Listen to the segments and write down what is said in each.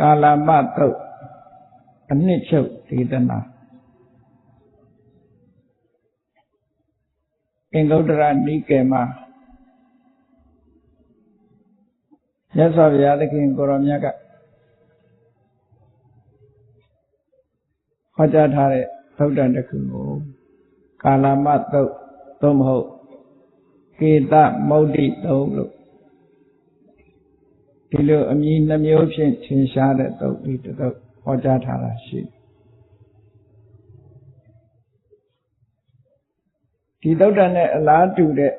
ကာလမတုတ်အနှစ်ချုပ်ဒေသနာအင်္ဂုတ္တရနိကေမှာမြတ်စွာဘုရားသခင်ကိုရောမြတ်ကဟောကြားထားတဲ့သုတ္တန်တစ်ခုကိုကာလမတုတ်သို့မဟုတ်ကေတမௌဒိတုတ်လို့ဒီလိုအမည်နှမျိုးဖြင့်ထင်ရှားတဲ့သုတ်ဒီတုတ်ဟောကြားထားတာရှိတယ်ဒီသုတ္တန်နဲ့အလားတူတဲ့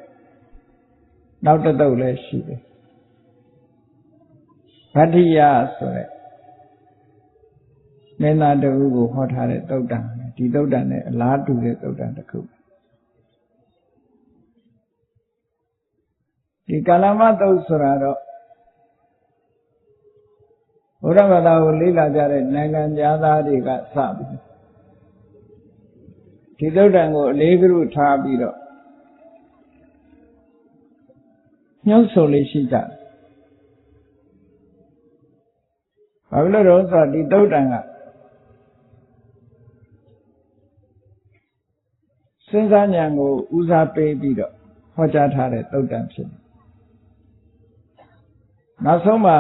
နောက်တစ်သုတ်လည်းရှိတယ်ဗတ္တိယဆိုတဲ့မင်းသားတဦးကိုဟောထားတဲ့သုတ္တန်ဒီသုတ္တန်နဲ့အလားတူတဲ့သုတ္တန်တစ်ခုဒီကာလမသုတ်ဆိုတာတော့ဘုရားဘာသာကိုလေ့လာကြတဲ့နိုင်ငံသားတွေကစပြီးဒီသုတ္တန်ကိုအလေးကရုထားပြီးတော့ညှို့ဆိုလေးရှိကြတယ်ဘာလို့လဲဆိုတော့ဒီသုတ္တန်ကစဉ်းစားဉာဏ်ကိုဦးစားပေးပြီးတော့ဟောကြားထားတဲ့သုတ္တန်ဖြစ်တယ်နောက်ဆုံးမှာ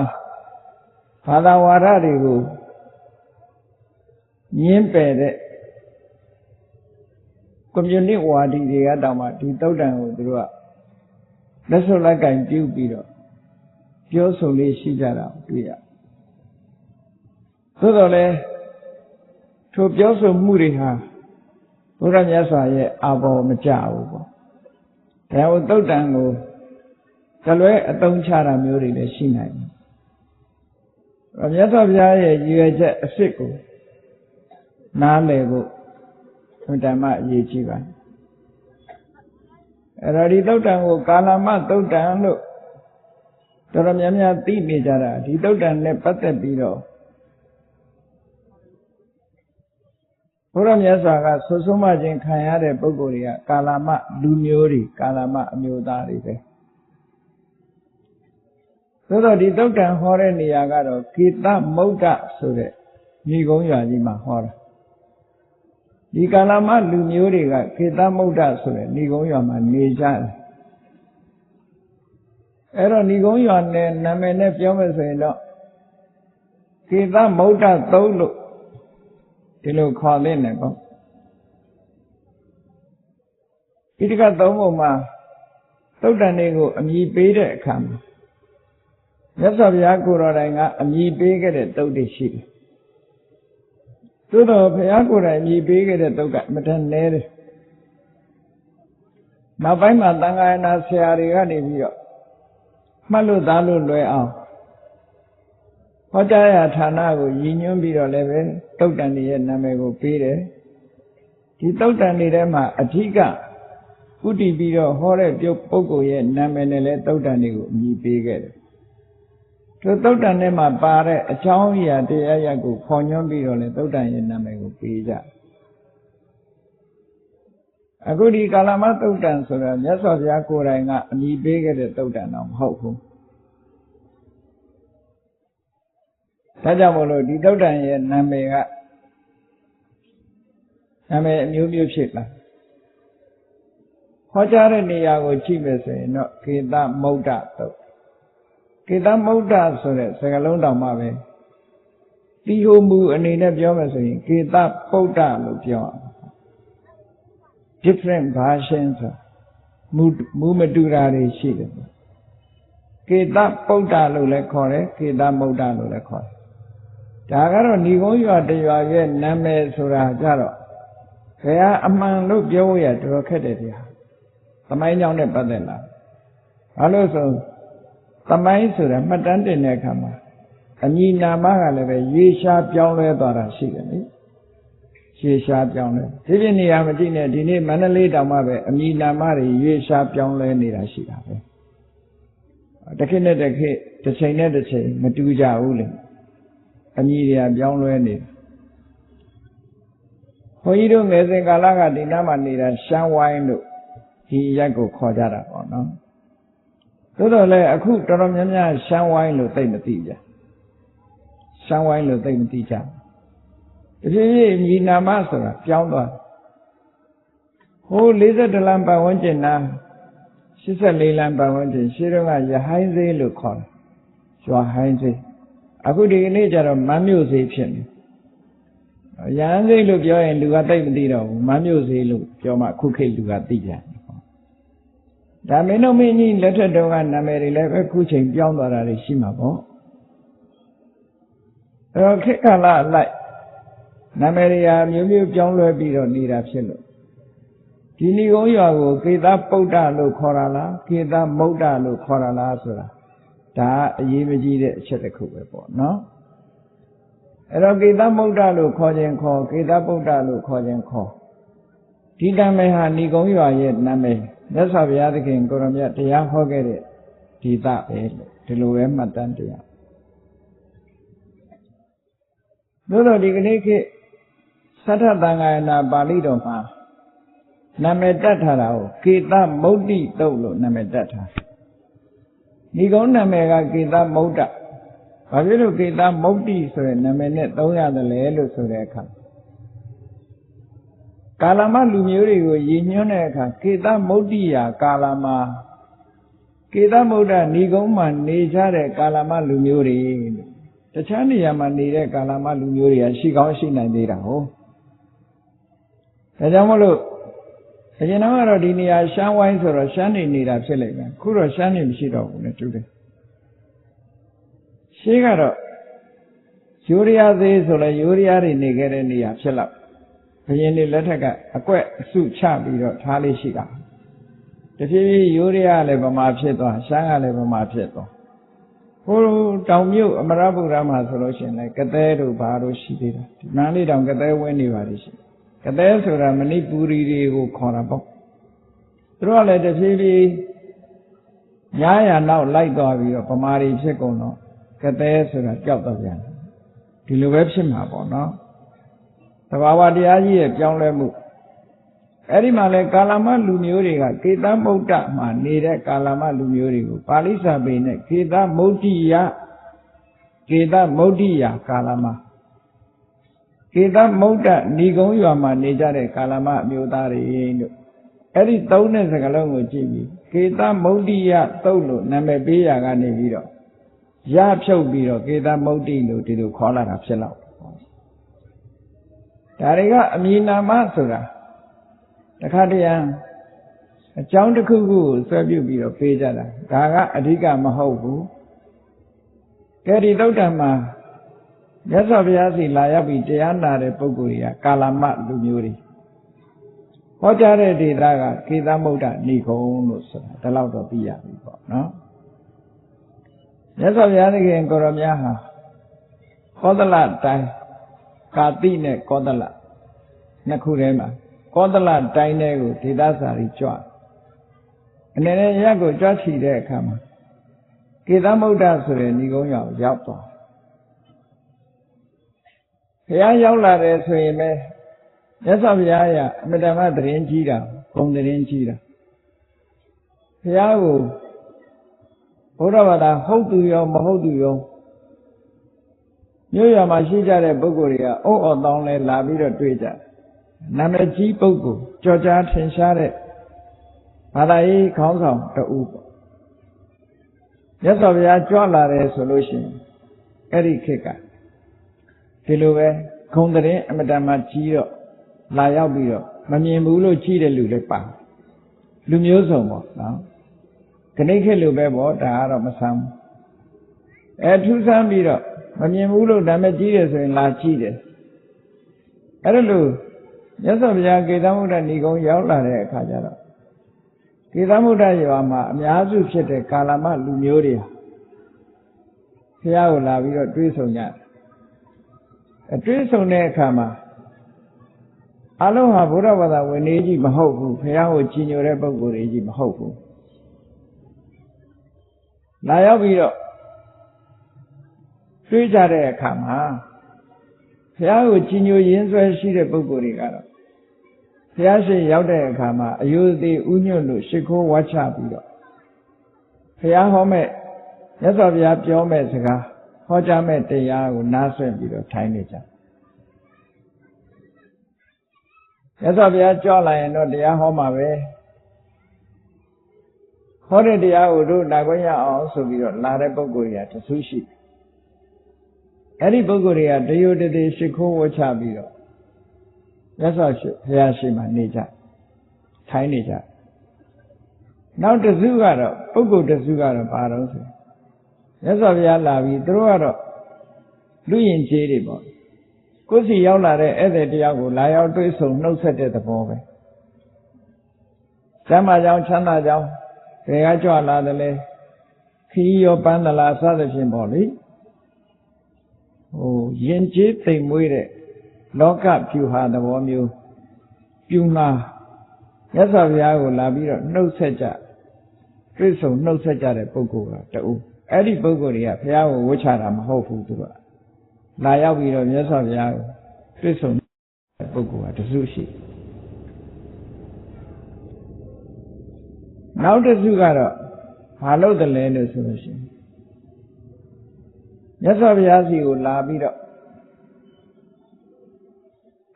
ဘာသာဝါဒတွေကိုညှင်းပယ်တဲ့ကွန်မြူနစ်ဝါဒီတွေကတောင်မှဒီသုတ္တန်ကိုသူတို့ကလက်ဆုပ်လက်ကင်ပြုပြီးတော့ပြောဆိုလေးရှိကြတာတွေ့ရသို့တော်လည်းထိုပြောဆိုမှုတွေဟာဘုရားမြတ်စွာရဲ့အာဘော်မကျဘူးပေါ့ဒါကိုသုတ္တန်ကိုဇလွဲအသုံးချတာမျိုးတွေလည်းရှိနိုင်တယ်မြတ်စွာဘုရားရဲ့ရည်ရွယ်ချက်အစစ်ကိုနားလည်ဖို့ဓမ္မအရေးကြီးပါတယ်အဲ့တော့ဒီသုတ္တန်ကိုကာလမသုတ္တန်လို့တော်တော်များများသိနေကြတာဒီသုတ္တန်နဲ့ပတ်သက်ပြီးတော့ဘုရားမြတ်စွာကဆွဆုံးမခြင်းခံရတဲ့ပုဂ္ဂိုလ်တွေကကာလမလူမျိုးတွေကာလမအမျိုးသားတွေပဲသို့တော့ဒီသုတ္တန်ဟောတဲ့နေရာကတော့ကေတမௌဒ္ဒဆိုတဲ့မြေကုန်းရွာကြီးမှာဟောတာဒီကာလမလူမျိုးတွေကကေတမௌဒ္ဒဆိုတဲ့မြေကုန်းရွာမှာနေကြတယ်အဲ့တော့မြေကုန်းရွာနဲ့နာမည်နဲ့ပြောမယ်ဆိုရင်တော့ကေတမௌဒ္ဒသုံးလို့ဒီလိုခေါ်နေပေါ့ဣတိကသုံးပုံမှာသုတ္တန်တွေကိုအမည်ပေးတဲ့အခါမှာမြတ်စွာဘုရားကိုယ်တော်တိုင်ကအမည်ပေးခဲ့တဲ့သုတ်တွေရှိတယ်သို့တော့ဘုရားကိုယ်တိုင်အမည်ပေးခဲ့တဲ့သုတ်ကအမတန်နည်းတယ်နောက်ပိုင်းမှာသံဃာယနာဆရာတွေကနေပြီးတော့မှတ်လို့သားလို့လွယ်အောင်ဟောကြားရာဌာနကိုရည်ညွှန်းပြီးတော့လည်းပဲသုတ္တန်တွေရဲ့နာမည်ကိုပေးတယ်ဒီသုတ္တန်တွေထဲမှာအဓိကဥတည်ပြီးတော့ဟောတဲ့ပုဂ္ဂိုလ်ရဲ့နာမည်နဲ့လည်းသုတ္တန်တွေကိုအမည်ပေးခဲ့တယ်သူသုတ္တန်ထဲမှာပါတဲ့အကြောင်းအရာတရားရပ်ကိုခေါ်ညွှန်းပြီးတော့လည်းသုတ္တန်ရဲ့နာမည်ကိုပေးကြအခုဒီကာလမသုတ္တန်ဆိုတာမြတ်စွာဘုရားကိုယ်တိုင်ကအမည်ပေးခဲ့တဲ့သုတ္တန်တော့မဟုတ်ဘူးဒါကြောင့်မို့လို့ဒီသုတ္တန်ရဲ့နာမည်ကနာမည်အမျိုးမျိုးဖြစ်လာဟောကြားတဲ့နေရာကိုကြည့်မယ်ဆိုရင်တော့ကေတမௌဒ္ဒသုတ်ကေတမௌဒ္ဒဆိုတဲ့စကားလုံးတောင်မှပဲတိဟိုမူအနေနဲ့ပြောမယ်ဆိုရင်ကေတပုဒ္ဒလို့ပြောအောင် different versions ဆိုမူမတူတာတွေရှိတယ်ကေတပုဒ္ဒလို့လည်းခေါ်တယ်ကေတမௌဒ္ဒလို့လည်းခေါ်တယ်ဒါကတော့ဏီကုန်းရွာတရွာရဲ့နာမည်ဆိုတာကြတော့ဘယ်ဟာအမှန်လို့ပြောရတော်တော်ခက်တယ်ဗျာသမိုင်းကြောင့်နဲ့ပတ်သက်လာဘာလို့ဆိုသမိုင်းဆိုတာမှတ်တမ်းတင်တဲ့အခါမှာအမည်နာမကလည်းပဲရေရှားပြောင်းလဲသွားတာရှိတယ်လေရေရှားပြောင်းလဲဒီပြနေရာမကြည့်နဲ့ဒီနေ့မန္တလေးတောင်မှပဲအမည်နာမတွေရေရှားပြောင်းလဲနေတာရှိတာပဲတစ်ခေတ်နဲ့တစ်ခေတ်တစ်ချိန်နဲ့တစ်ချိန်မတူကြဘူးလေအမည်တွေကပြောင်းလဲနေတယ်ဘုန်းကြီးတို့ငယ်စဉ်ကာလကဒီနားမှာနေတာရှမ်းဝိုင်းလို့ဒီရက်ကိုခေါ်ကြတာပေါ့နော်သို့တော်လည်းအခုတော်တော်များများရှမ်းဝိုင်းလို့သိမသိကြ ရှမ်းဝိုင်းလို့သိမသိကြဘူးတဖြည်းဖြည်းမြည်နာမဆိုတာပြောင်းသွားဟို42လမ်းပတ်ဝန်းကျင်နာ84လမ်းပတ်ဝန်းကျင်ရှေးတုန်းကရဟိုင်းစေးလို့ခေါ်တယ်ရွာဟိုင်းစေးအခုဒီကနေ့ကျတော့မန်းမြို့စေးဖြစ်နေရဟန်းစေးလို့ပြောရင်လူကသိမသိတော့ဘူးမန်းမြို့စေးလို့ပြောမှခုခေတ်လူကသိကြတယ်ဒါမင်းတို့မင်းကြီးလက်ထက်တုန်းကနာမည်တွေလည်းပဲခုချိန်ပြောင်းသွားတာတွေရှိမှာပေါ့အဲ့တော့ခေတ်ကာလအလိုက်နာမည်တွေဟာမျိုးမျိုးပြောင်းလဲပြီးတော့နေတာဖြစ်လို့ဒီဏီကုန်းရွာကိုကေသပုဒ္ဒလို့ခေါ်တာလားကေသမုဒ္ဒလို့ခေါ်တာလားဆိုတာဒါအရေးမကြီးတဲ့အချက်တစ်ခုပဲပေါ့နော်အဲ့တော့ကေသမုဒ္ဒလို့ခေါ်ခြင်းခေါ်ကေသပုဒ္ဒလို့ခေါ်ခြင်းခေါ်ဒီနာမည်ဟာဏီကုန်းရွာရဲ့နာမည်မြတ်စွာဘုရားသခင်ကိုရောမြတ်တရားဟောခဲ့တဲ့ဒီသပဲလို့ဒီလိုပဲမှတ်တမ်းတရားတို့တော့ဒီကနေ့ခေတ်သတ္ထသံဃာယနာပါဠိတော်မှာနာမည်တက်ထားတာကိုကေသမုဒ္ဒိတုတ်လို့နာမည်တက်ထားဒီကုန်းနာမည်ကကေသမုဒ္ဒဘာဖြစ်လို့ကေသမုဒ္ဒိဆိုတဲ့နာမည်နဲ့သုံးရတယ်လဲလို့ဆိုတဲ့အခါကာလမလူမျိုးတွေကိုရည်ညွှန်းတဲ့အခါကေသမုဒ္ဒိယာကာလမကေသမုဒ္ဒဏီကုန်းမှာနေကြတဲ့ကာလမလူမျိုးတွေတခြားနေရာမှာနေတဲ့ကာလမလူမျိုးတွေကရှိကောင်းရှိနိုင်သေးတာဟုတ်ဒါကြောင့်မလို့အရင်ကတော့ဒီနေရာရှမ်းဝိုင်းဆိုတော့ရှမ်းနေနေတာဖြစ်လိမ့်မယ်ခုတော့ရှမ်းနေမရှိတော့ဘူးလေတူတယ်ရှေးကတော့ယူရီးယားသေးဆိုလဲယူရီးယားတွေနေခဲ့တဲ့နေရာဖြစ်တော့ဘုရင်တွေလက်ထက်ကအကွက်အစုချပြီးတော့ထားလေးရှိတာတဖြည်းဖြည်းယူရီးယားလည်းဗမာဖြစ်သွားရှမ်းကလည်းဗမာဖြစ်သွားဟိုတောင်မြို့အမရပုရမှာဆိုလို့ရှိရင်လည်းကသဲတို့ဘာတို့ရှိသေးတာဒီမန္တလေးတောင်ကသဲဝင်းနေပါလိမ့်ရှိကသဲဆိုတာမဏိပူရီတွေကိုခေါ်တာပေါ့သူတို့ကလည်းတဖြည်းဖြည်းညားရနောက်လိုက်သွားပြီးတော့ဗမာတွေဖြစ်ကုန်တော့ကသဲဆိုတာကြောက်တော့ပြန်ဒီလိုပဲဖြစ်မှာပေါ့နော်သဘာဝတရားကြီးရဲ့ပြောင်းလဲမှုအဲ့ဒီမှာလဲကာလမလူမျိုးတွေကကေသမုဒ္ဒမှာနေတဲ့ကာလမလူမျိုးတွေကိုပါဠိစာပေနဲ့ကေသမုဒ္ဒိယကာလမကေသမုဒ္ဒဏီကုန်းရွာမှာနေကြတဲ့ကာလမအမျိုးသားတွေလို့အဲ့ဒီသုံးတဲ့စကားလုံးကိုကြည့်ပြီးကေသမုဒ္ဒိယသုတ်လို့နာမည်ပေးရာကနေပြီးတော့ရဖြုတ်ပြီးတော့ကေသမုဒ္ဒိလို့ဒီလိုခေါ်လာတာဖြစ်တော့ဒါတွေကအမည်နာမဆိုတာတခါတည်းအကြောင်းတစ်ခုခုကိုဆွဲပြုပြီးတော့ပေးကြတာဒါကအဓိကမဟုတ်ဘူးကဲဒီသုတ္တံမှာမြတ်စွာဘုရားစီလာရောက်ပြီးတရားနာတဲ့ပုဂ္ဂိုလ်တွေကကာလမလူမျိုးတွေဟောကြားတဲ့ဒေသကကေသမုဒ္ဒဏီကုန်းလို့ဆိုတာဒါတော့တော့သိရပြီပေါ့နော်မြတ်စွာဘုရားသခင်ကိုရောမြတ်ဟာကောသလတိုင်းကာတိနဲ့ကောသလနှစ်ခုထဲမှာကောသလတိုင်းထဲကိုဒေသစာရီကြွအနေနဲ့ရက်ကိုကြွချီတဲ့အခါမှာကေသမုဒ္ဒဆိုတဲ့ဏီကုန်းရွာကိုရောက်သွားဘုရားရောက်လာတယ်ဆိုရင်ပဲမြတ်စွာဘုရားရဲ့အမတမသရင်ကြီးတာဘုံသရင်ကြီးတာဘုရားကိုဘုရားဘာသာဟုတ်သူရောမဟုတ်သူရောမြို့ရွာမှာရှိကြတဲ့ပုဂ္ဂိုလ်တွေကအုတ်အော်တောင်းလဲလာပြီးတော့တွေ့ကြနာမည်ကြီးပုဂ္ဂိုလ်ကြော်ကြားထင်ရှားတဲ့ဘာသာရေးခေါင်းဆောင်တဦးပေါ့မြတ်စွာဘုရားကြွလာတယ်ဆိုလို့ရှိရင်အဲ့ဒီခေတ်ကဒီလိုပဲခုံတရင်အမတန်မှကြီးတော့လာရောက်ပြီးတော့မမြင်ဘူးလို့ကြီးတဲ့လူလည်းပါလူမျိုးစုံပေါ့နော်ခဏခေတ်လိုပဲပေါ့ဒါကတော့မဆန်းဘူးထူးဆန်းပြီးတော့မမြင်ဘူးလို့နာမည်ကြီးတယ်ဆိုရင်လာကြည့်တယ်အဲ့ဒါလို့မြတ်စွာဘုရားကေသမုဒ္ဒဏီကုန်းရောက်လာတဲ့အခါကျတော့ကေသမုဒ္ဒရွာမှာအများစုဖြစ်တဲ့ကာလမလူမျိုးတွေဘုရားကိုလာပြီးတော့တွေးဆုံကြတယ်တွေးဆုံတဲ့အခါမှာအလုံးဟာဘုရားဘာသာဝင်နေကြီးမဟုတ်ဘူးဘုရားကိုကြီးညိုတဲ့ပုဂ္ဂိုလ်တွေကြီးမဟုတ်ဘူးလာရောက်ပြီးတော့တွေးကြတဲ့အခါမှာဘုရားကိုကြီးညိုရင်းဆွဲရှိတဲ့ပုဂ္ဂိုလ်တွေကတော့ဘုရားရှိရောက်တဲ့အခါမှာအယုသေဥညွတ်လို့ရှ िख ိုးဝါချပြီးတော့ဘုရားဟောမဲ့မြတ်စွာဘုရားပြောမဲ့စကားဟ ဟောကြားမဲ့တရားကိုနားဆွင့်ပြီးတော့ထိုင်နေကြမြတ်စွာဘုရားကြွလာရင်တော့တရားဟောမှာပဲဟောတဲ့တရားကိုတို့နာခွင့်ရအောင်ဆိုပြီးတော့လာတဲ့ပုဂ္ဂိုလ်တွေကတဆူရှိအဲ့ဒီပုဂ္ဂိုလ်တွေကတယုတတိရှိခိုးဝှချပြီးတော့မြတ်စွာဘုရားရှိမှနေကြထိုင်နေကြနောက်တစုကတော့ပုဂ္ဂိုလ်တစုကတော့ဘာတော့ဆိုမြတ်စွာဘုရားလာပြီးသူတို့ကတော့လူရင်ကျေးတွေပေါ့ကိုယ်စီရောက်လာတဲ့ဧည့်သည်တယောက်ကိုလာရောက်တွေ့ဆုံနှုတ်ဆက်တဲ့သဘောပဲကျမ်းမာကြောင်းချမ်းသာကြောင်းဘယ်ကကြွလာတယ်လဲခီးရောပန်းသလားစသဖြင့်ပေါ့လေရင်ကျေးသိမ်မွေးတဲ့လောကဖြူဟာသဘောမျိုးပြူမှာမြတ်စွာဘုရားကိုလာပြီးတော့နှုတ်ဆက်ကြတွေ့ဆုံနှုတ်ဆက်ကြတဲ့ပုဂ္ဂိုလ်ကတူအဲ့ဒီပုဂ္ဂိုလ်တွေကဘုရားကိုဝှချတာမဟုတ်ဘူးသူကလာရောက်ပြီးတော့မြတ်စွာဘုရားကိုတွေ့ဆုံတဲ့ပုဂ္ဂိုလ်ကတစုရှိနောက်တစ်စုကတော့ဘာလို့တလဲလို့ဆိုလို့ရှိရင်မြတ်စွာဘုရားစီကိုလာပြီးတော့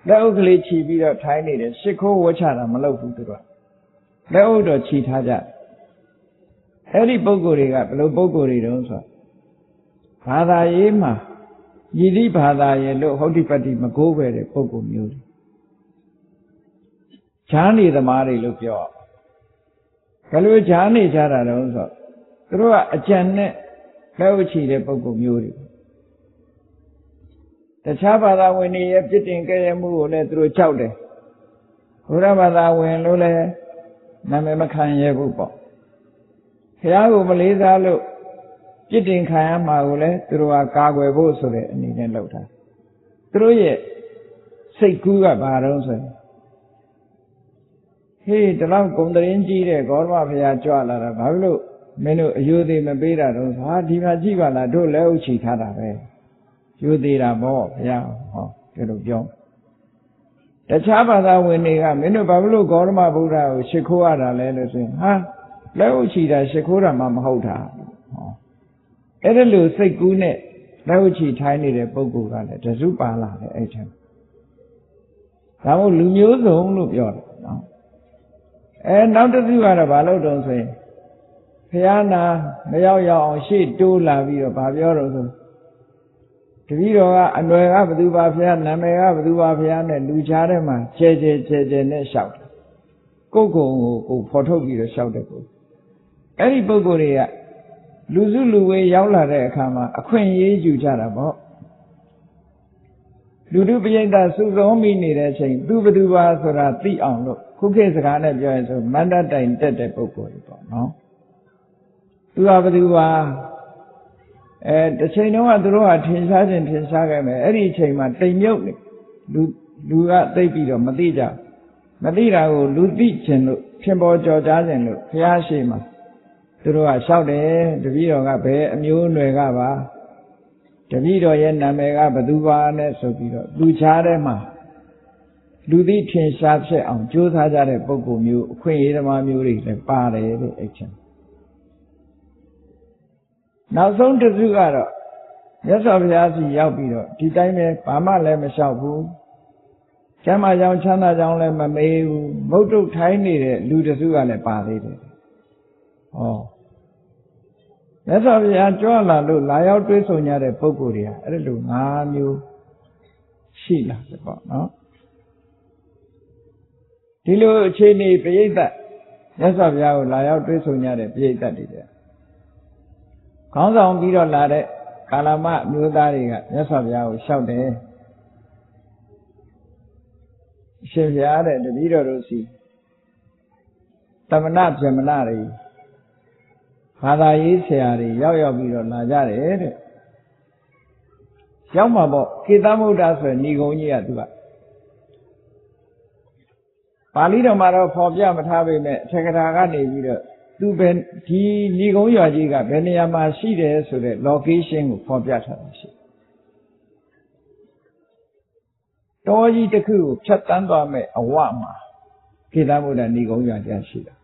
လက်အုပ်ကလေးခြီးပြီးတော့ထိုင်းနေတယ်ရှ िख ိုးဝှချတာမလုပ်ဘူးသူကလက်အုပ်တော့ခြီးထားကြအဲ့ဒီပုဂ္ဂိုလ်တွေကဘယ်လိုပုဂ္ဂိုလ်တွေတုံးဆိုဘာသာရေးမှာယိတိဘာသာရေးလို့ဟုတ်တိပတ္တိမကိုးပဲတဲ့ပုဂ္ဂိုလ်မျိုးတွေဈာနေသမားတွေလို့ပြောဘယ်လိုဈာနေကြတာတုံးဆိုသူတို့ကအကြံနဲ့လက်အုပ်ခြီးတဲ့ပုဂ္ဂိုလ်မျိုးတွေတခြားဘာသာဝင်တွေရဲ့ပြစ်တင်ကြဲမှုကိုလည်းသူတို့ကြောက်တယ်ဘုရားဘာသာဝင်လို့လည်းနာမည်မခံရဘူးပေါ့ဘုရားကိုမလေးစားလို့ပြစ်တင်ခံရမှာကိုလည်းသူတို့ကကာကွယ်ဖို့ဆိုတဲ့အနေနဲ့လုပ်တာသူတို့ရဲ့စိတ်ကူးကဘာတော့ဆိုရင်ဟေးဒီလောက်ဂုံတရင်ကြီးတဲ့ဂေါတမဘုရားကြွလာတာဘာဖြစ်လို့မင်းတို့အယုသေးမပေးတာတော့ဟာဒီမှာကြည့်ပါလားတို့လည်းဥချီထားတာပဲယူသေးတာပေါ့ဘုရားဟောဒီလိုပြောတခြားဘာသာဝင်တွေကမင်းတို့ဘာလို့ဂေါတမဗုဒ္ဓကိုရှ िख ိုးရတာလဲလို့ဆိုရင်ဟာလက်ဥချီတာရှ िख ိုးတာမှမဟုတ်တာဟောအဲ့ဒါလို့စိတ်ကူးနဲ့လက်ဥချီထိုင်းနေတဲ့ပုဂ္ဂိုလ်ကလည်းတစုပါလာတယ်အဲ့ထက်ဒါမို့လူမျိုးစုံလို့ပြောတယ်နော်နောက်တစ်စုကတော့ဘာလို့တုံးဆိုရင်ဘုရားနာမရောက်အောင်ရှေ့တိုးလာပြီးတော့ဗာပြောတော့ဆိုတပည့်တော်ကအနွယ်ကဘသူပါဘုရားနာမည်ကဘသူပါဘုရားနဲ့လူချားထဲမှာကျဲကျဲနဲ့လျှောက်တယ်ကိုယ်ကိုဖော်ထုတ်ပြီးတော့လျှောက်တဲ့ပုဂ္ဂိုလ်အဲ့ဒီပုဂ္ဂိုလ်တွေကလူစုလူဝေးရောက်လာတဲ့အခါမှာအခွင့်အရေးယူကြတာပေါ့လူတို့ပိဋကစုစုံမိနေတဲ့အချိန်သူဘသူပါဆိုတာသိအောင်လို့ခုခေတ်စကားနဲ့ပြောရင်ဆိုမန္တတိုင်တက်တဲ့ပုဂ္ဂိုလ်တွေပေါ့နော်သူကဘသူပါတစ်ချိန်တုန်းကသူတို့ကထင်ရှားခြင်းထင်ရှားခဲ့မယ်အဲ့ဒီအချိန်မှာတိမ်မြုပ်နေလူကသိပြီးတော့မသိကြမသိတာကိုလူသိခြင်းလို့ဖြစ်ပေါ်ကြော်ကြားခြင်းလို့ဘုရားရှိခိုးသူတို့ကလျှောက်တယ်တပည့်တော်ကဘယ်အမျိုးအနွယ်ကပါတပည့်တော်ရဲ့နာမည်ကဘသူပါနဲ့ဆိုပြီးတော့လူချားထဲမှာလူသိထင်ရှားဖြစ်အောင်ကြိုးစားကြတဲ့ပုဂ္ဂိုလ်မျိုးအခွင့်အရေးသမားမျိုးတွေလည်းပါတယ်တဲ့အဲ့ချင်းနောက်ဆုံးတစ်စုကတော့မြတ်စွာဘုရားစီရောက်ပြီးတော့ဒီတိုင်းပဲဘာမှလည်းမလျှောက်ဘူးကျမ်းမာကြောင်းချမ်းသာကြောင်းလည်းမမေးဘူးမုတ်တုတ်ထိုင်းနေတဲ့လူတစ်စုကလည်းပါသေးတယ်ဟောမြတ်စွာဘုရားကြွလာလို့လာရောက်တွေ့ဆုံကြတဲ့ပုဂ္ဂိုလ်တွေကအဲ့လို၅မျိုးရှိလာတယ်ပေါ့နော်ဒီလိုအခြေအနေပရိသတ်မြတ်စွာဘုရားကိုလာရောက်တွေ့ဆုံကြတဲ့ပရိသတ်တွေခေါင်းဆောင်ပြီးတော့လာတဲ့ကာလမမျိုးသားတွေကမြတ်စွာဘုရားကိုလျှောက်တယ်ရှင်ဘုရားတဲ့တပည့်တော်တို့စီသမဏဗြဟ္မဏတွေဘာသာရေးဆရာတွေရောက်ပြီးတော့လာကြတယ်တဲ့ရောက်မှာပေါ့ကေသမုဒ္ဒဆိုရင်ဏီကုံကြီးကသူကပါဠိတော်မှာတော့ဖော်ပြမထားပေမဲ့အထက်ကထာကနေပြီးတော့သူပဲဒီဏီကုံရွာကြီးကဘယ်နေရာမှာရှိတယ်ဆိုတဲ့ location ကိုဖော်ပြထားတာရှိတောကြီးတစ်ခုကိုဖြတ်တန်းသွားမဲ့အဝမှာကေသမုဒ္ဒဏီကုံရွာကြီးရှိတာ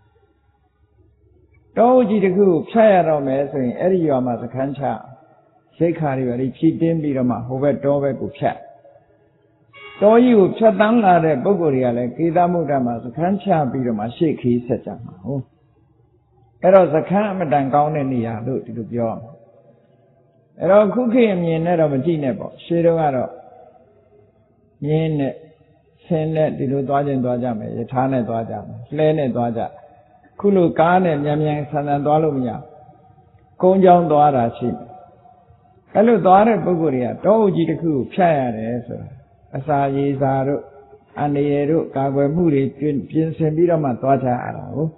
တောကြီးတစ်ခုကိုဖြတ်ရတော့မယ်ဆိုရင်အဲ့ဒီရွာမှာစခန်းချ ရိတ်ခါတွေပဲဖြည့်တင်းပြီးတော့မှဟိုဘက်တောဘက်ကိုဖြတ်တောကြီးကိုဖြတ်တန်းလာတဲ့ပုဂ္ဂိုလ်တွေကလည်းကေသမုဒ္ဒမှာစခန်းချပြီးတော့မှရှေ့ခီးဆက်ကြမှာဟုတ်အဲ့တော့စခန်းအမတန်ကောင်းတဲ့နေရာလို့ဒီလိုပြောအောင်အဲ့တော့ခုခေတ်အမြင်နဲ့တော့မကြည့်နဲ့ပေါ့ရှေးတုန်းကတော့မြင်းနဲ့ဆင်းနဲ့ဒီလိုသွားခြင်းသွားကြမယ်ယထာနဲ့သွားကြမယ်လှဲနဲ့သွားကြခုလိုကားနဲ့မြန်မြန်ဆန်ဆန်သွားလို့မရကုန်းချောင်းသွားတာရှိတယ်အဲ့လိုသွားတဲ့ပုဂ္ဂိုလ်တွေကတောအုပ်ကြီးတစ်ခုကိုဖြတ်ရတယ်ဆိုတာအစာရေစာတို့အန္တရာယ်တို့ကာကွယ်မှုတွေပြင်ဆင်ပြီးတော့မှသွားကြရတာဟုတ်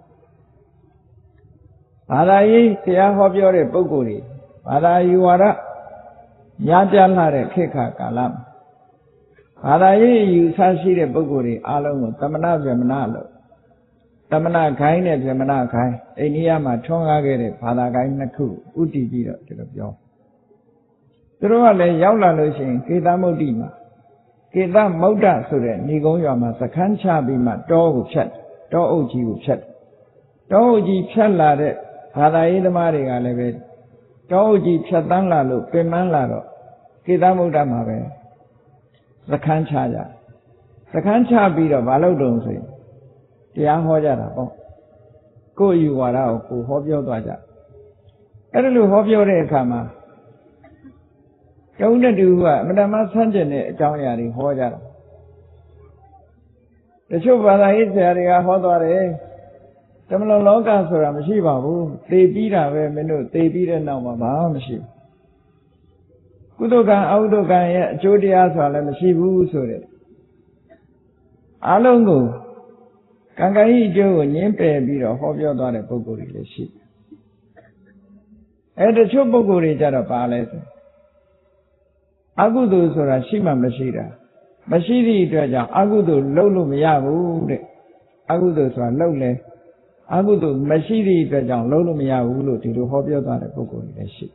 ဘာသာရေးတရားဟောပြောတဲ့ပုဂ္ဂိုလ်တွေဘာသာယူဝါဒများပြားလာတဲ့ခေတ်ကာလမှာဘာသာရေးယူဆရှိတဲ့ပုဂ္ဂိုလ်တွေအားလုံးကိုသမဏဗေမဏလို့သမဏခိုင်းနဲ့ဗေမဏခိုင်းအိန္ဒိယမှာထွန်းကားခဲ့တဲ့ဘာသာခိုင်းနှစ်ခုဥတည်ပြီးတော့ဒီလိုပြောသူတို့ကလည်းရောက်လာလို့ရှိရင်ကေသမုဒ္ဒိမှာကေသမုဒ္ဒဆိုတဲ့ဏီကုန်းရွာမှာစခန်းချပြီးမှတောကိုဖြတ်တောအုပ်ကြီးကိုဖြတ်တောအုပ်ကြီးဖြတ်လာတဲ့ဘာသာရေးသမားတွေကလည်းပဲတောအုပ်ကြီးဖြတ်တန်းလာလို့ပင်ပန်းလာတော့ကေသမုဒ္ဒမှာပဲစခန်းချကြစခန်းချပြီးတော့မလုပ်တော့ဆိုရင်တရားဟောကြတာပေါ့ကိုယ်ယူဝါဒကိုကိုဟောပြောသွားကြအဲ့ဒါလိုဟောပြောတဲ့အခါမှာတုံးတဲ့သူကအမတမဆန်းကျင်တဲ့အကြောင်းအရာတွေဟောကြတာတချို့ဘာသာရေးဆရာတွေကဟောသွားတယ်တမလုံးလောကဆိုတာမရှိပါဘူးသေပြီးတာပဲမင်းတို့သေပြီးတဲ့နောက်မှာဘာမှမရှိဘူးကုသကံအကုသကံရဲ့အကျိုးတရားဆိုတာလည်းမရှိဘူးဆိုတဲ့အလုံးကိုကံကံဤအကျိုးကိုညှင်းပယ်ပြီးတော့ဟောပြောသွားတဲ့ပုဂ္ဂိုလ်တွေလည်းရှိတချို့ပုဂ္ဂိုလ်တွေကြတော့ပါလဲဆိုအကုသိုလ်ဆိုတာရှိမှမရှိတာမရှိသည့်အတွက်ကြောင့်အကုသိုလ်လုပ်လို့မရဘူးတဲ့အကုသိုလ်ဆိုတာလုပ်လဲအကုသိုလ်မရှိသည့်အတွက်ကြောင့်လုပ်လို့မရဘူးလို့ဒီလိုဟောပြောသွားတဲ့ပုဂ္ဂိုလ်တွေလည်းရှိ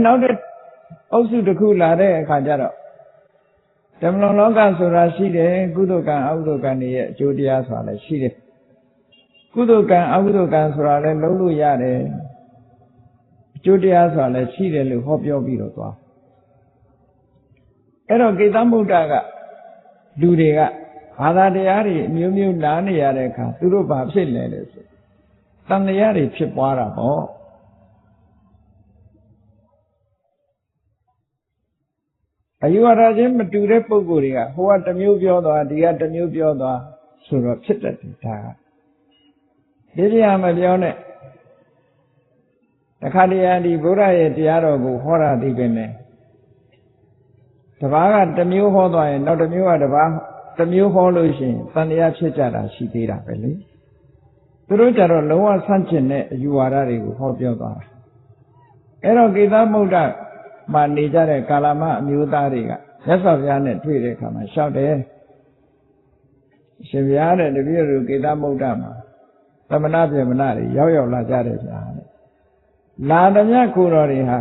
နောက်တဲ့အုပ်စုတစ်ခုလာတဲ့အခါကျတော့ဓမ္မလောကဆိုတာရှိတယ်ကုသိုလ်ကံအကုသိုလ်ကံတွေရဲ့အကျိုးတရားဆိုတာလည်းရှိတယ်ကုသိုလ်ကံအကုသိုလ်ကံဆိုတာလည်းလုပ်လို့ရတယ်အကျိုးတရားဆိုတာလည်းရှိတယ်လို့ဟောပြောပြီးတော့သွားအဲ့တော့ကေသမုဒ္ဒကလူတွေကဘာသာတရားတွေအမျိုးမျိုးနားနေရတဲ့အခါသူတို့ဘာဖြစ်လဲလို့ဆိုတန်တရားတွေဖြစ်ပွားတာပေါ့အယူဝါဒချင်းမတူတဲ့ပုဂ္ဂိုလ်တွေကဟိုကတစ်မျိုးပြောသွားဒီကတစ်မျိုးပြောသွားဆိုတော့ဖြစ်တတ်တယ်ဒါကဒီပြမပြောနဲ့တခါတည်းဒီဗုဒ္ဓရဲ့တရားတော်ကိုဟောတာသိပဲနဲ့တပားကတစ်မျိုးဟောသွားရင်နောက်တစ်မျိုးကတပားတစ်မျိုးဟောလို့ရှိရင်တန်တရားဖြစ်ကြတာရှိသေးတာပဲလေသူတို့ကြတော့လုံးဝဆန့်ကျင်တဲ့အယူဝါဒတွေကိုဟောပြောသွားတာအဲ့တော့ကေသမုဒ္ဒမှာနေကြတဲ့ကာလမအမျိုးသားတွေကမြတ်စွာဘုရားနဲ့တွေ့တဲ့အခါမှာလျှောက်တယ်ရှင်ဘုရားတဲ့တပည့်တို့ကေသမုဒ္ဒမှာသမဏဗေမဏတွေရောက်လာကြတယ်ဗျာလာသမျှကိုတော်တွေဟာ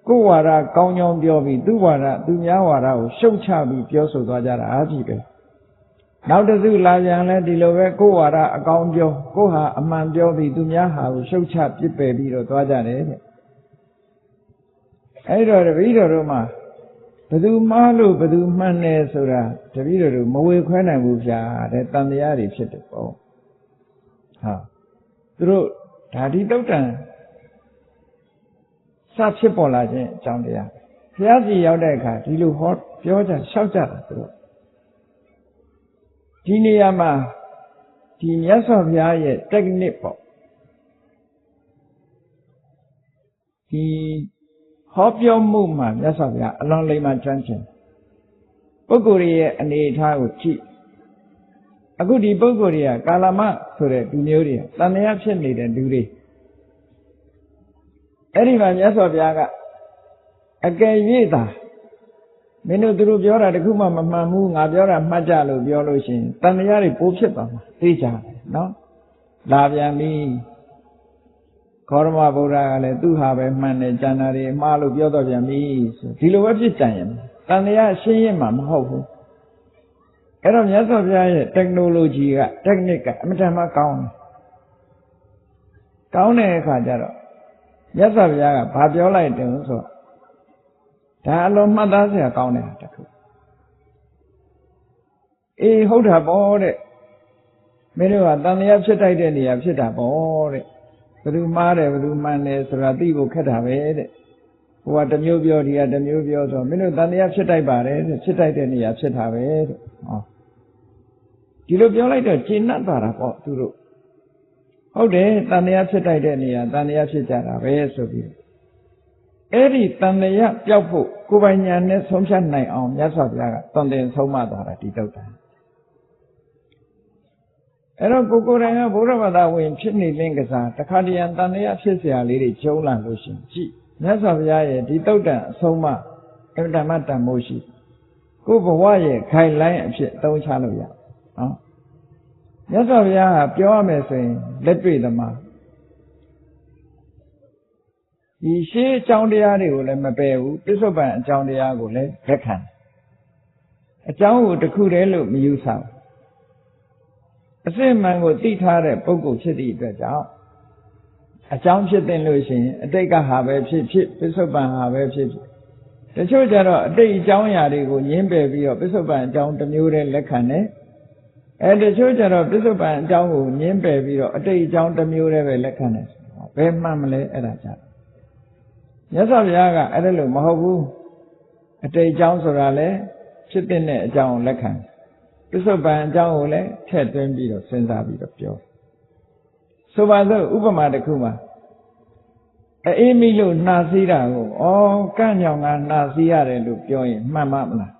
ကိုယ်ဝါဒကောင်းကြောင်းပြောပြီးသူ့ဝါဒသူများဝါဒကိုရှုတ်ချပြီးပြောဆိုသွားကြတာအားဖြင့်ပဲနောက်တစ်စုလာပြန်လဲဒီလိုပဲကိုယ်ဝါဒအကောင်းပြောကိုယ်ဟာအမှန်ပြောပြီးသူများဟာကိုရှုတ်ချပြစ်ပယ်ပြီးတော့သွားကြတယ်တဲ့အဲ့တော့တပည့်တော်တို့မှာဘယ်သူမှားလို့ဘယ်သူမှန်တယ်ဆိုတာတပည့်တော်တို့မဝေခွဲနိုင်ဘူးဗျာတဲ့တန်တရားတွေဖြစ်တယ်ပေါ့ဟာသူတို့ဓာတိတုတ်တံစဖြစ်ပေါ်လာခြင်းအကြောင်းတရားဘုရားစီရောက်တဲ့အခါဒီလိုဟောပြောကြလျှောက်ကြတာသူတို့ဒီနေရာမှာဒီမြတ်စွာဘုရားရဲ့ technique ပေါ့ဒီဟောပြောမှုမှာမြတ်စွာဘုရားအလွန်လိမ္မာကျွမ်းကျင်ပုဂ္ဂိုလ်ရဲ့အနေအထားကိုကြည့်အခုဒီပုဂ္ဂိုလ်တွေကကာလမဆိုတဲ့လူမျိုးတွေတန်တရားဖြစ်နေတဲ့လူတွေအဲ့ဒီမှာမြတ်စွာဘုရားကအကယ်၍သာမင်းတို့သူတို့ပြောတာတခုမှမမှန်ဘူးငါပြောတာမှတ်ကြလို့ပြောလို့ရှိရင်တန်တရားတွေပိုးဖြစ်သွားမှာသိကြတယ်နော်လာပြန်ပြီခောရမဗုဒ္ဓကလည်းသူ့ဟာပဲမှန်တယ်ကျန်တာတွေမှားလို့ပြောတော့ပြန်ပြီဆိုဒီလိုပဲဖြစ်ကြရင်တန်တရားရှင်းရင်မှမဟုတ်ဘူးအဲ့တော့မြတ်စွာဘုရားရဲ့ technology က technique ကအမှန်တမ်းကောင်းတယ်ကောင်းတဲ့အခါကျတော့ မြတ်စွာဘုရားကဘာပြောလိုက်တယ်ဆိုတော့ဒါအလုံးမှတ်သားစရာကောင်းတယ်တခုအေးဟုတ်တာပေါ့တဲ့မင်းတို့ကတန်တရားဖြစ်တိုက်တဲ့နေရာဖြစ်တာပေါ့တဲ့ဘယ်သူမှားတယ်ဘယ်သူမှန်တယ်ဆိုတာသိဖို့ခက်တာပဲတဲ့ဟိုကတစ်မျိုးပြောဒီကတစ်မျိုးပြောဆိုမင်းတို့တန်တရားဖြစ်တိုက်ပါတယ်တဲ့ဖြစ်တိုက်တဲ့နေရာဖြစ်တာပဲတဲ့ဟောဒီလိုပြောလိုက်တော့ကျင့်납သွားတာပေါ့သူတို့ဟုတ်တယ်တန်တရားဖြစ်တိုက်တဲ့နေရာတန်တရားဖြစ်ကြတာပဲဆိုပြီးအဲ့ဒီတန်တရားပျောက်ဖို့ကိုယ်ပိုင်ဉာဏ်နဲ့ဆုံးဖြတ်နိုင်အောင်မြတ်စွာဘုရားကတန်တင်ဆုံးမသွားတာဒီတုတ်တန်အဲ့တော့ကိုယ်တိုင်ကဘုရားဘာသာဝင်ဖြစ်နေလင်းကစားတခါတရံတန်တရားဖြစ်เสียလေးတွေကျုံးလာလို့ရှိရင်ကြည့်မြတ်စွာဘုရားရဲ့ဒီတုတ်တန်အဆုံးအမအမှန်တန်မိုးရှိကိုယ်ဘဝရဲ့ခိုင်လိုင်းအဖြစ်အသုံးချလို့ရနော်မြတ်စွာဘုရားကပြောရမယ်ဆိုရင်လက်တွေ့သမားဒီရှေးအကြောင်းတရားတွေကိုလည်းမပယ်ဘူးပြစ္ဆုတ်ပံအကြောင်းတရားကိုလည်းလက်ခံအကြောင်းကိုတစ်ခုတည်းလို့မယူဆဘူးအစစ်မှန်ကိုသိထားတဲ့ပုဂ္ဂိုလ်ဖြစ်သည့်အတွက်ကြောင့်အကြောင်းဖြစ်တဲ့လို့ရှိရင်အတိတ်ကဟာပဲဖြစ်ဖြစ်ပြစ္ဆုတ်ပံဟာပဲဖြစ်ဖြစ်တချို့ကြတော့အတိတ်အကြောင်းအရာတွေကိုညှင်းပယ်ပြီးတော့ပြစ္ဆုတ်ပံအကြောင်းတစ်မျိုးတည်းလက်ခံတယ်တချို့ကြတော့ပြစ္ဆုတ်ပံအကြောင်းကိုညှင်းပယ်ပြီးတော့အတိတ်အကြောင်းတစ်မျိုးတည်းပဲလက်ခံတယ်ဘယ်မှန်မလဲအဲ့ဒါကြောင့်မြတ်စွာဘုရားကအဲ့ဒါလို့မဟုတ်ဘူးအတိတ်အကြောင်းဆိုတာလေဖြစ်တဲ့အကြောင်းကိုလက်ခံပြစ္ဆုတ်ပံအကြောင်းကိုလည်းထည့်သွင်းပြီးတော့စဉ်းစားပြီးတော့ပြောဆိုပါစို့ဥပမာတစ်ခုမှာအေးမိလို့နှာစီးတာကိုကန့်ညောင်ကနှာစီးရတယ်လို့ပြောရင်မှန်မလား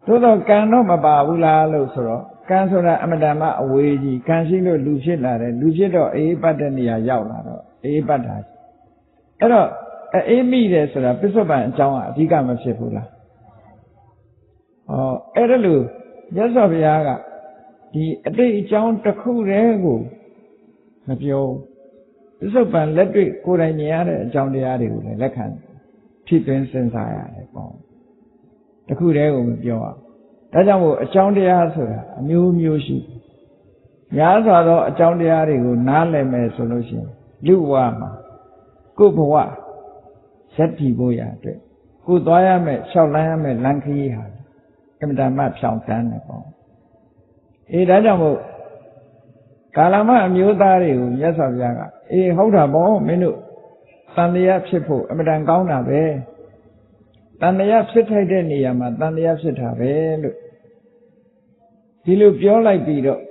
သို့တော့ကံတော့မပါဘူးလားလို့ဆိုတော့ကံဆိုတာအမတန်မှအဝေးကြီးကံရှိလို့လူဖြစ်လာတယ်လူဖြစ်တော့အေးပတ်တဲ့နေရာရောက်လာတော့အေးပတ်တာအဲ့တော့အေးမိတယ်ဆိုတာပစ္စုပန်အကြောင်းကအဓိကမဖြစ်ဘူးလားအဲ့ဒါလို့မြတ်စွာဘုရားကဒီအတိတ်အကြောင်းတစ်ခုတည်းကိုမပြောပစ္စုပန်လက်တွေ့ကိုယ်တိုင်မြင်ရတဲ့အကြောင်းတရားတွေကိုလည်းလက်ခံဖြစ်သွင်းစဉ်းစားရတယ်ပေါ့တခုတည်းကိုမပြောအောင်ဒါကြောင့်မို့အကြောင်းတရားဆိုတာအမျိုးမျိုးရှိများစွာသောအကြောင်းတရားတွေကိုနားလည်မယ်ဆိုလို့ရှိရင်လူဘဝမှာကိုယ်ဘဝရက်တည်ဖို့ရအတွက်ကိုယ်သွားရမယ်လျှောက်လန်းရမယ်လမ်းခရီးဟာအမှန်တမ်းဖြောင်းတန်းတယ်ပေါ့ဒါကြောင့်မို့ကာလမအမျိုးသားတွေကိုမြတ်စွာဘုရားကဟုတ်တာပေါ့မင်းတို့တန်တရားဖြစ်ဖို့အမှန်တန်ကောင်းတာပဲတန်တရားဖြစ်ထိုက်တဲ့နေရာမှာတန်တရားဖြစ်တာပဲလို့ဒီလိုပြောလိုက်ပြီးတော့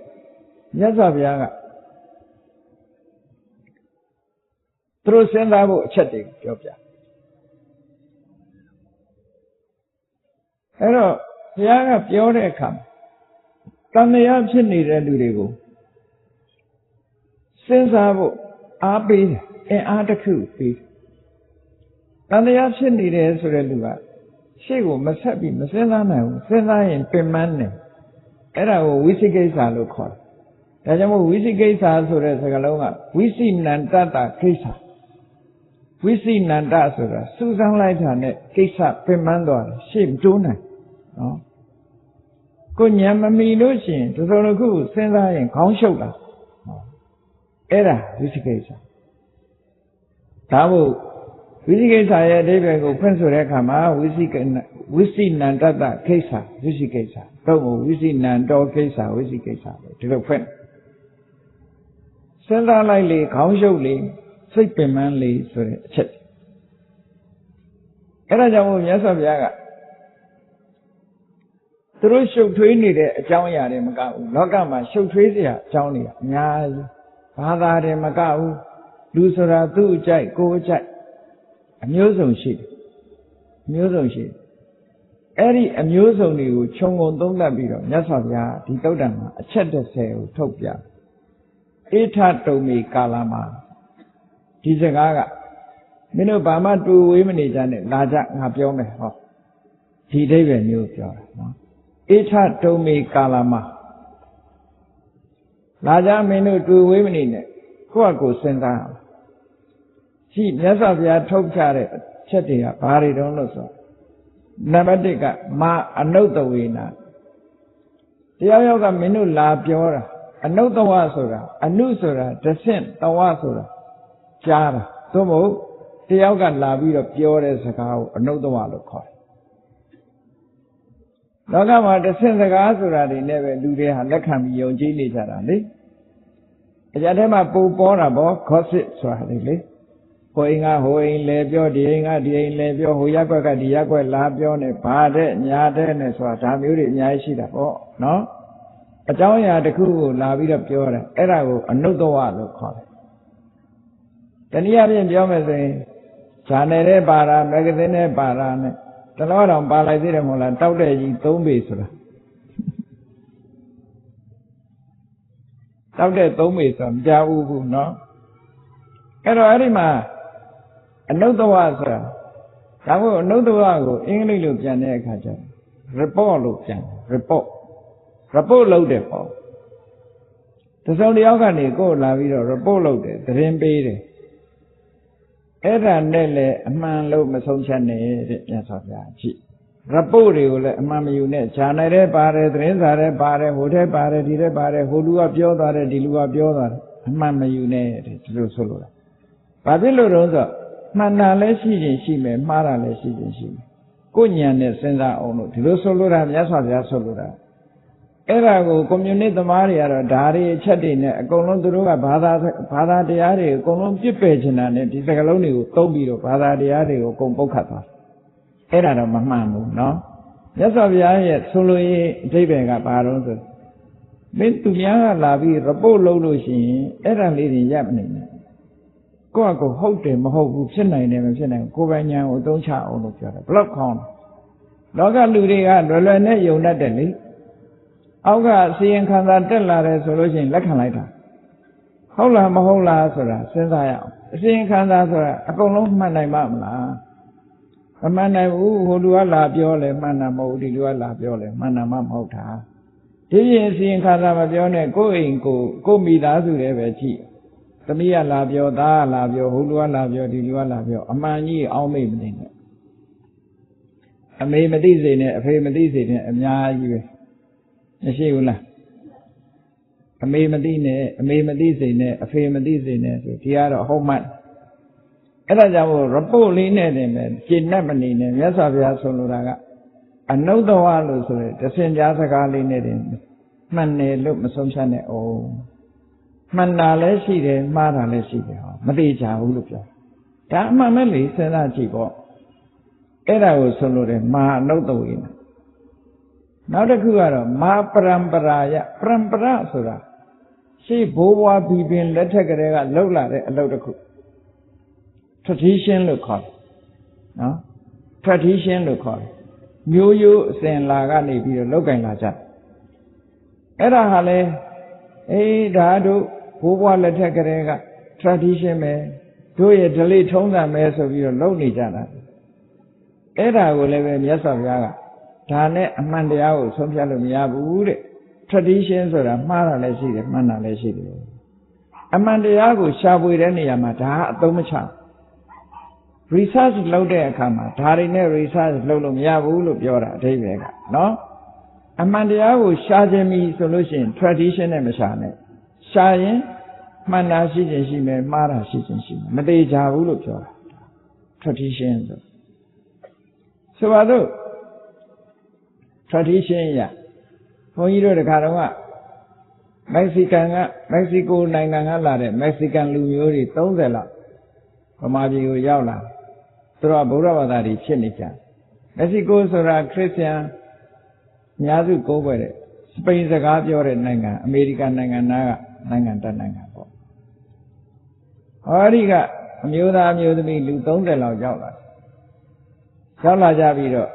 မြတ်စွာဘုရားကသူတို့စဉ်းစားဖို့အချက်တွေပြောပြအဲ့တော့ဘုရားကပြောတဲ့အခါတန်တရားဖြစ်နေတဲ့လူတွေကိုစဉ်းစားဖို့အားပေးတယ်အားတစ်ခုပေးတယ်တန်တရားဖြစ်နေတယ်ဆိုတဲ့လူကရှေ့ကိုမဆက်ပြီးမစဉ်းစားနိုင်ဘူးစဉ်းစားရင်ပင်ပန်းတယ်အဲ့ဒါကိုဝိသိကိစ္စလို့ခေါ်တယ်ဒါကြောင့်မို့ဝိသိကိစ္စဆိုတဲ့စကားလုံးကဝိသိနန္တတကိစ္စဝိသိနန္တဆိုတာစူးစမ်းလိုက်တာနဲ့ကိစ္စပင်ပန်းသွားတယ်ရှေ့မတိုးနိုင်နော်ကိုဉာဏ်မမီလို့ရှိရင်တော်တော်ခုစဉ်းစားရင်ခေါင်းရှုပ်လာအဲ့ဒါဝိသိကိစ္စဒါမို့ဝိသိကိစ္စရဲ့အဓိပ္ပာယ်ကိုဖွင့်ဆိုတဲ့အခါမှာဝိသိနန္တတကိစ္စဝိသိကိစ္စတော့ဝိသိနန္တောကိစ္စဝိသိကိစ္စပဲဒီလိုဖွင့်စဉ်းစားလိုက်လေခေါင်းရှုပ်လေစိတ်ပင်ပန်းလေဆိုတဲ့အချက်အဲ့ဒါကြောင့်မို့မြတ်စွာဘုရားကသူတို့ရှုပ်ထွေးနေတဲ့အကြောင်းအရာတွေမကဘူးလောကမှာရှုပ်ထွေးစရာအကြောင်းတွေအများကြီးဘာသာတွေမကဘူးလူဆိုတာသူ့အကြိုက်ကိုယ်အကြိုက်အမျိုးစုံရှိတယ်အမျိုးစုံရှိတယ်အဲ့ဒီအမျိုးစုံတွေကိုခြုံငုံသုံးသပ်ပြီးတော့မြတ်စွာဘုရားဒီသုတ်တံမှာအချက်30ကိုထုတ်ပြဧထတုံမေကာလမှာဒီစကားကမင်းတို့ဘာမှတူဝေးမနေကြနဲ့လာကြငါပြောမယ်ဟောဒီအဓိပ္ပာယ်မျိုးပြောတာနော်ဧထတုံမေကာလမှာလာကြမင်းတို့တူဝေးမနေနဲ့ကိုယ့်အကိုစဉ်းစားအောင်ရှိမြတ်စွာဘုရားထုတ်ပြတဲ့အချက်တွေကဘာတွေတုံးလို့ဆိုနံပါတ်1ကမာအနုတ္တဝေနာတရားရောက်ကမင်းတို့လာပြောတာအနုတ္တဝဆိုတာအနုဆိုတာတဆင့်တဝဆိုတာ ကြားတာသို့မဟုတ်တယောက်ကလာပြီးတော့ပြောတဲ့စကားကိုအနုတ္တဝလို့ခေါ်တယ်လောကမှာတစ်ဆင့်စကားဆိုတာတွေနဲ့ပဲလူတွေဟာလက်ခံပြီးယုံကြည်နေကြတာလေအကြတဲ့မှာပူပေါ်တာပေါ့ gossip ဆိုတာလေဟိုအိမ်ကဟိုအိမ်လဲပြောဒီအိမ်ကဒီအိမ်လဲပြောဟိုရက်ွက်ကဒီရက်ွက်လာပြောနေဘာတဲ့ညာတဲ့နဲ့ဆိုတာဒါမျိုးတွေအများကြီးရှိတာပေါ့နော်အကြောင်းအရာတစ်ခုကိုလာပြီးတော့ပြောတယ်အဲ့ဒါကိုအနုတ္တဝလို့ခေါ်တယ်တနည်းအားဖြင့်ပြောမယ်ဆိုရင်ဂျာနယ်နဲ့ပါတာမဂ္ဂဇင်းနဲ့ပါတာနဲ့တလောတောင်ပါလိုက်သေးတယ်မဟုတ်လားတောက်တဲ့ကြီး3ပေဆိုတာတောက်တဲ့3ပေဆိုတာမကြောက်ဘူးနော်အဲ့တော့အဲ့ဒီမှာအနုတ္တဝဆိုတာဒါမို့အနုတ္တဝကိုအင်္ဂလိပ်လိုပြန်တဲ့အခါကျ report လို့ပြန် report လုပ်တယ်ပေါ့တစုံတစ်ယောက်ကနေကိုယ်လာပြီးတော့ report လုပ်တယ်သတင်းပေးတယ်အဲ့ဒါနဲ့လည်းအမှန်လို့မဆုံးဖြတ်နဲ့တဲ့မြတ်စွာဘုရားကြည့် report တွေကိုလည်းအမှန်မယူနဲ့ဂျာနယ်ထဲပါတယ်သတင်းစာထဲပါတယ်ဟိုထဲပါတယ်ဒီထဲပါတယ်ဟိုလူကပြောသွားတယ်ဒီလူကပြောသွားတယ်အမှန်မယူနဲ့တဲ့ဒီလိုဆိုလို့လားဘာဖြစ်လို့တော့ဆိုမှန်တာလည်းရှိခြင်းရှိမယ်မှားတာလည်းရှိခြင်းရှိမယ်ကိုဉာဏ်နဲ့စဉ်းစားအောင်လို့ဒီလိုဆိုလို့တာမြတ်စွာဘုရားဆိုလို့တာအဲ့ဒါကိုကွန်မြူနစ်သမားတွေကတော့ဓာရီအချက်တွေနဲ့အကုန်လုံးသူတို့ကဘာသာတရားတွေအကုန်လုံးပြစ်ပယ်ချင်တာနဲ့ဒီစကားလုံးတွေကိုသုံးပြီးတော့ဘာသာတရားတွေကိုအကုန်ပုတ်ခတ်သွားအဲ့ဒါတော့မမှန်ဘူးနော်မြတ်စွာဘုရားရဲ့ဆိုလိုရေးအဓိပ္ပာယ်ကဘာလို့ဆိုမင်းသူများကလာပြီး report လုပ်လို့ရှိရင်အဲ့ဒါလေးတွေရပ်မနေနဲ့ကိုယ့်အကိုဟုတ်တယ်မဟုတ်ဘူးဖြစ်နိုင်တယ်မဖြစ်နိုင်ဘူးကိုယ်ပိုင်ဉာဏ်ကိုအသုံးချအောင်လို့ပြောတယ်ဘလောက်ခေါင်းလောကလူတွေကလွယ်လွယ်နဲ့ယုံတတ်တယ်လေအောက်ကအစီရင်ခံစာတက်လာတယ်ဆိုလို့ရှိရင်လက်ခံလိုက်တာဟုတ်လားမဟုတ်လားဆိုတာစဉ်းစားရအောင်အစီရင်ခံစာဆိုတာအကုန်လုံးမှတ်နိုင်ပါမလားမမှန်နိုင်ဘူးဟိုလူကလာပြောလဲမှန်တာမဟုတ်ဒီလူကလာပြောလဲမှန်တာမှမဟုတ်တာဒီရင်အစီရင်ခံစာမပြောနဲ့ကိုယ့်အိမ်ကိုမိသားစုတွေပဲကြည့်သမီးကလာပြောသားကလာပြောဟိုလူကလာပြောဒီလူကလာပြောအမှန်ကြီးအောင်းမိတ်မနေနဲ့အမေမသိစေနဲ့အဖေမသိစေနဲ့အများကြီးပဲမရှိဘူးလားအမေမသိနဲ့အမေမသိစေနဲ့အဖေမသိစေနဲ့ဆိုဒီကတော့ဟုတ်မှတ်အဲ့ဒါကြောင့်မို့ report လေးနဲ့တင်ပဲကျင့်တတ်မနေနဲ့မြတ်စွာဘုရားဆိုလိုတာကအနုတ္တဝလို့ဆိုရယ်တစင်ကြားစကားလေးနဲ့တင်မှန်တယ်လို့မဆုံးဖြတ်နဲ့အောင်မှန်တာလည်းရှိတယ်မှားတာလည်းရှိတယ်ဟောမသေးချဘူးလို့ပြောဒါအမှန်မဲ့လေစဉ်းစားကြည့်ပေါ့အဲ့ဒါကိုဆိုလိုတယ်မာအနုတ္တဝေနနောက်တစ်ခုကတော့မာပရံပရာယပရံပရဆိုတာရှေ့ဘိုးဘွားပြီးပင်လက်ထက်ကလေးကလှုပ်လာတဲ့အလုပ်တစ်ခု tradition လို့ခေါ်တယ်နော် tradition လို့ခေါ်တယ်မျိုးရိုးအစဉ်လာကနေပြီးတော့လောက်ကင်လာကြအဲ့ဒါဟာလေဒါတို့ဘိုးဘွားလက်ထက်ကလေးက tradition ပဲတို့ရဲ့ဓလေ့ထုံးစံပဲဆိုပြီးတော့လုပ်နေကြတာအဲ့ဒါကိုလည်းပဲမြတ်စွာဘုရားကဒါနဲ့အမှန်တရားကိုဆုံးဖြတ်လို့မရဘူးတဲ့ tradition ဆိုတာမှားတာလည်းရှိတယ်မှန်တာလည်းရှိတယ်အမှန်တရားကိုရှာဖွေတဲ့နေရာမှာဒါအသုံးမချ research လုပ်တဲ့အခါမှာဒါတွေနဲ့ research လုပ်လို့မရဘူးလို့ပြောတာအဓိပ္ပာယ်ကနော်အမှန်တရားကိုရှာခြင်းပြီဆိုလို့ရှိရင် tradition နဲ့မရှာနဲ့ရှာရင်မှန်တာရှိခြင်းရှိမယ်မှားတာရှိခြင်းရှိမယ်မသေးကြဘူးလို့ပြောတာ tradition ဆိုပါတော့ tradition ရဘုန်းကြီးတို့တခါတော့မက္ကဆီကိုနိုင်ငံကလာတဲ့မက္ကဆီကန်လူမျိုးတွေ30လောက်ဗမာပြည်ကိုရောက်လာသူတို့ကဗုဒ္ဓဘာသာတွေဖြစ်နေကြမက္ကဆီကိုဆိုတာခရစ်ယာန်အများစုကိုးကွယ်တဲ့စပိန်စကားပြောတဲ့နိုင်ငံအမေရိကန်နိုင်ငံသားကနိုင်ငံတက်နိုင်ငံပေါ့ဟောဒီကအမျိုးသားအမျိုးသမီးလူ30လောက်ရောက်လာကြပြီးတော့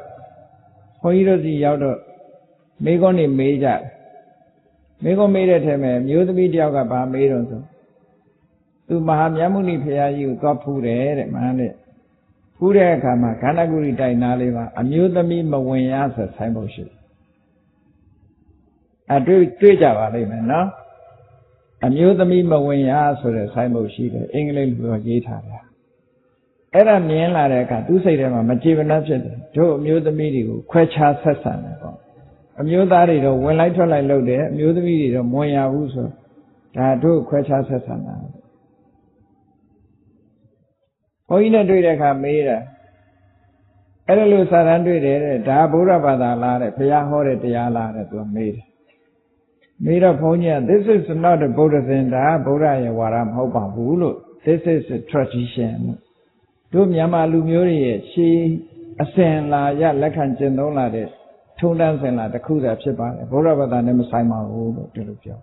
ဘုန်းကြီးတို့စီရောက်တော့မိကုန်းနေမေးကြမိကုန်းမေးတဲ့ထဲမှာမျိုးသမီးတယောက်ကဗာမေးတော့ဆိုသူမဟာမြတ်မုနိဖရာကြီးကိုသွားဖူးတယ်တဲ့မှန်တဲ့ဖူးတဲ့အခါမှာခန္ဓာကိုယ်တိုင်နာလေးပါအမျိုးသမီးမဝင်ရဆိုဆိုင်ဖို့ရှိတွေ့ကြပါလိမ့်မယ်နော်အမျိုးသမီးမဝင်ရဆိုတဲ့ဆိုင်ဖို့ရှိတယ်အင်္ဂလိပ်လိုရေးထားတယ်အဲ့ဒါမြင်လာတဲ့အခါသူ့စိတ်ထဲမှာမကြေမနပ်ဖြစ်တယ်တို့အမျိုးသမီးတွေကိုခွဲခြားဆက်ဆံတယ်ပေါ့အမျိုးသားတွေတော့ဝင်လိုက်ထွက်လိုက်လုပ်တယ်အမျိုးသမီးတွေတော့မဝင်ရဘူးဆိုဒါတို့ခွဲခြားဆက်ဆံတာ ုန်းကြီးနဲ့တွေ့တဲ့အခါမေးတာအဲ့ဒါလို့စာတန်းတွေ့တယ်တဲ့ဒါဗုဒ္ဓဘာသာလားတဲ့ဘုရားဟောတဲ့တရားလားတဲ့သူကမေးတယ်မေးတော့ဘုန်းကြီးက this is not a Buddhism ဒါဗုဒ္ဓရဲ့ဝါဒမဟုတ်ပါဘူးလို့ this is a tradition တို့မြန်မာလူမျိုးတွေရဲ့ရှေးအစဉ်လာရလက်ခံကျင့်သုံးလာတဲ့ထုံးတမ်းစဉ်လာတစ်ခုသာဖြစ်ပါတယ်ဗုဒ္ဓဘာသာနဲ့မဆိုင်ပါဘူးလို့ဒီလိုပြော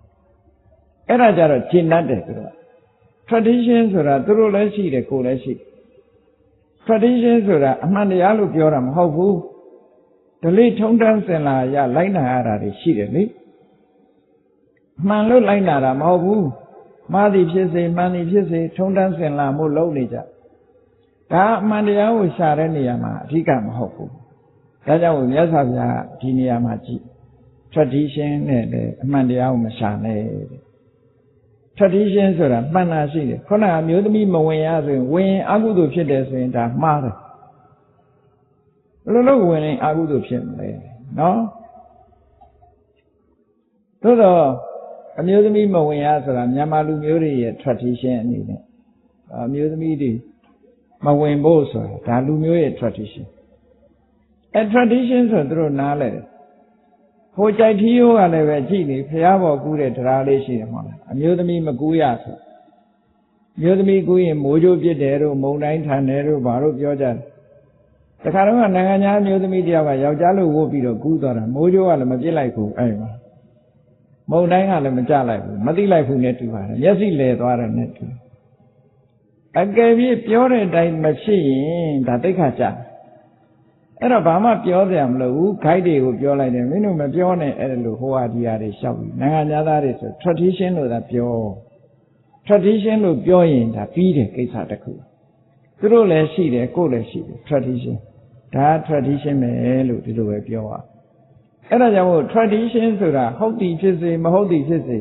အဲ့ဒါကြတော့ကျင့်တတ်တယ်သူက tradition ဆိုတာသူတို့လည်းရှိတယ်ကိုယ်လည်းရှိတယ် tradition ဆိုတာအမှန်တရားလို့ပြောတာမဟုတ်ဘူးဒီလေထုံးတမ်းစဉ်လာရလိုက်နာရတာတွေရှိတယ်လေမှန်လို့လိုက်နာတာမဟုတ်ဘူးမှားသည်ဖြစ်စေမှန်သည်ဖြစ်စေထုံးတမ်းစဉ်လာမှုလုံးနေကြဒါအမှန်တရားကိုရှာတဲ့နေရာမှာအဓိကမဟုတ်ဘူးဒါကြောင့်မြတ်စွာဘုရားဒီနေရာမှာကြည့် tradition နဲ့လည်းအမှန်တရားကိုမရှာနဲ့တဲ့ tradition ဆိုတာမှန်တာရှိတယ်ခုနကအမျိုးသမီးမဝင်ရဆိုရင်ဝင်အကုသိုလ်ဖြစ်တယ်ဆိုရင်ဒါမှားတယ်ဘယ်လိုလုပ်ဝင်ရင်အကုသိုလ်ဖြစ်မလဲနော်သို့တော့အမျိုးသမီးမဝင်ရဆိုတာမြန်မာလူမျိုးတွေရဲ့ tradition အနေနဲ့အမျိုးသမီးတွေမဝင်ဖို့ဆိုတာဒါလူမျိုးရဲ့ tradition အဲ tradition ဆိုသူတို့နားလဲတယ်ဟိုကြိုက်ထီးရိုးကလည်းပဲကြည့်နေဖះဘော်ကူးတဲ့တရားလေးရှိတယ်မဟုတ်လားအမျိုးသမီးမကူးရဆိုအမျိုးသမီးကူးရင်မိုးကြိုးပြစ်တယ်တို့မုံတိုင်းထန်တယ်တို့ဘာလို့ပြောကြတယ်တခါတော့နိုင်ငံသားအမျိုးသမီးတယောက်ကယောက်ျားလို့ဝုတ်ပြီးတော့ကူးသွားတာမိုးကြိုးကလည်းမပြစ်လိုက်ဘူးအဲ့မှာမုံတိုင်းကလည်းမကြလိုက်ဘူးမသိလိုက်ဘူးနဲ့တူပါတယ်မျက်စိလဲသွားတယ်နဲ့တူအကယ်၍ပြောတဲ့အတိုင်းမဖြစ်ရင်ဒါသိက္ခာကျအဲ့တော့ဘာမှပြောစရာမလိုဘူးခိုက်တွေကိုပြောလိုက်တယ်မင်းတို့မပြောနဲ့အဲ့လိုဟိုဟာဒီဟာတွေရှောက်ပြီးနိုင်ငံသားတွေဆို tradition လို့သာပြော tradition လို့ပြောရင်ဒါပြီးတယ်ကိစ္စတစ်ခုသူတို့လည်းရှိတယ်ကိုယ်လည်းရှိတယ် tradition ဒါ tradition ပဲလို့ဒီလိုပဲပြောရအဲ့ဒါကြောင့်မို့ tradition ဆိုတာဟုတ်သည်ဖြစ်စေမဟုတ်သည်ဖြစ်စေ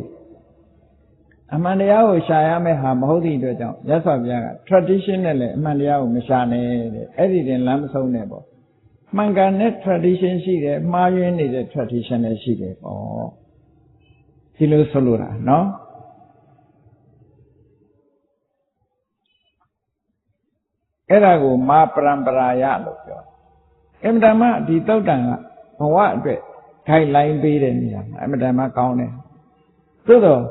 အမှန်တရားကိုရှာရမယ့်ဟာမဟုတ်သည့်အတွက်ကြောင့်ရသော်ဘုရားက tradition နဲ့လည်းအမှန်တရားကိုမရှာနဲ့တဲ့အဲ့ဒီတင်လမ်းမဆုံးနဲ့ပေါ့မှန်ကန်တဲ့ tradition ရှိတယ်မှားယွင်းနေတဲ့ tradition လည်းရှိတယ်ပေါ့ဒီလိုဆိုလိုတာနော်အဲ့ဒါကိုမာပရံပရာယလို့ပြောအင်မတန်မှဒီသုတ်တန်ကဘဝအတွက်ခိုင်လိုင်းပေးတဲ့နေရာမှာအင်မတန်မှကောင်းတယ်သို့တော့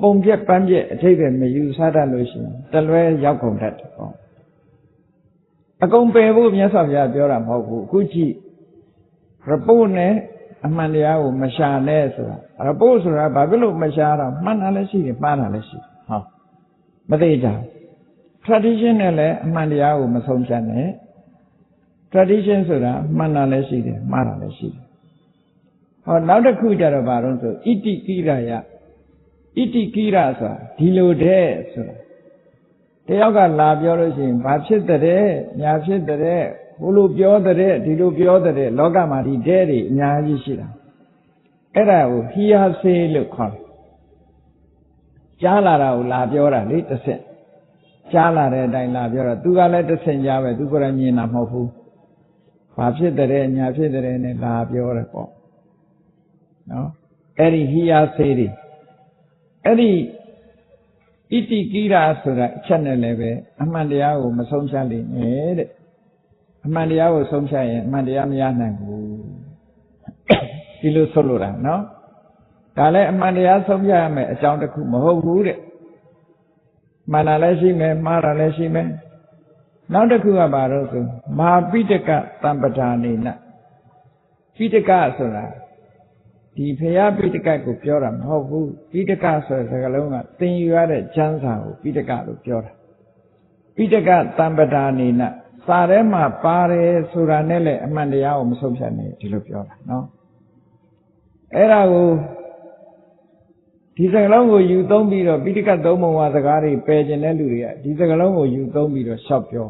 ပုံပြက်ပန်းပြက်အထိပ္ပယ်မယူဆတတ်လို့ရှိရင်တလွဲရောက်ကုန်တတ်တယ်ပေါ့အကုန်ပယ်ဖို့မြတ်စွာဘုရားပြောတာမဟုတ်ဘူးအခုကြည့်ရပုတ်နဲ့အမှန်တရားကိုမရှာနဲ့ဆိုတာရပုတ်ဆိုတာဘာဖြစ်လို့မရှာတော့မှန်တာလည်းရှိတယ်မှားတာလည်းရှိတယ်ဟောမသိကြဘူး tradition နဲ့လည်းအမှန်တရားကိုမဆုံးဖြတ်နဲ့ tradition ဆိုတာမှန်တာလည်းရှိတယ်မှားတာလည်းရှိတယ်ဟောနောက်တစ်ခုကြတော့ဘာလို့ဆိုဣတိကိရယဣတိကိရဆိုတာဒီလိုတဲ့ဆိုတာတယောက်ကလာပြောလို့ရှိရင်ဘာဖြစ်တဲ့ညာဖြစ်တဲ့ဘို့လိုပြောတဲ့ဒီလိုပြောတဲ့လောကမှာဒီတဲ့တွေအများကြီးရှိတာအဲ့ဒါကိုဟိယစေလို့ခေါ်တယ်ကြားလာတာကိုလာပြောတာလေတစ်ဆင့်ကြားလာတဲ့အတိုင်းလာပြောတော့သူကလည်းတစ်ဆင့်ကြားပဲသူကိုယ်တိုင်မြင်တာမဟုတ်ဘူးဘာဖြစ်တဲ့ညာဖြစ်တဲ့နဲ့လာပြောတယ်ပေါ့နော်အဲ့ဒီဟိယစေတွေအဲ့ဒီဣတိကိရဆိုတာအချက်နဲ့လည်းပဲအမှန်တရားကိုမဆုံးဖြတ်လိမ့်မယ်တဲ့အမှန်တရားကိုဆုံးဖြတ်ရင်အမှန်တရားမရနိုင်ဘူးဒီလိုဆိုလိုတာနော်ဒါလည်းအမှန်တရားဆုံးဖြတ်ရမယ်အကြောင်းတစ်ခုမဟုတ်ဘူးတဲ့မှန်တာလည်းရှိမယ်မှားတာလည်းရှိမယ်နောက်တစ်ခုကဘာလို့ဆိုမဟာပိဋကတံပဒါနေနပိဋကဆိုတာဒီဖရာပိဋကကိုပြောတာမဟုတ်ဘူးပိဋကဆိုတဲ့စကားလုံးကသင်ယူရတဲ့ကျမ်းစာကိုပိဋကလို့ပြောတာပိဋကတံပဒါနေနစာထဲမှာပါတယ်ဆိုတာနဲ့လည်းအမှန်တရားကိုမဆုံးဖြတ်နဲ့ဒီလိုပြောတာနော်အဲ့ဒါကိုဒီစကားလုံးကိုယူသုံးပြီးတော့ပိဋကသုံးပုံဝါစကားတွေပယ်ကျင်တဲ့လူတွေကဒီစကားလုံးကိုယူသုံးပြီးတော့ရှောက်ပြော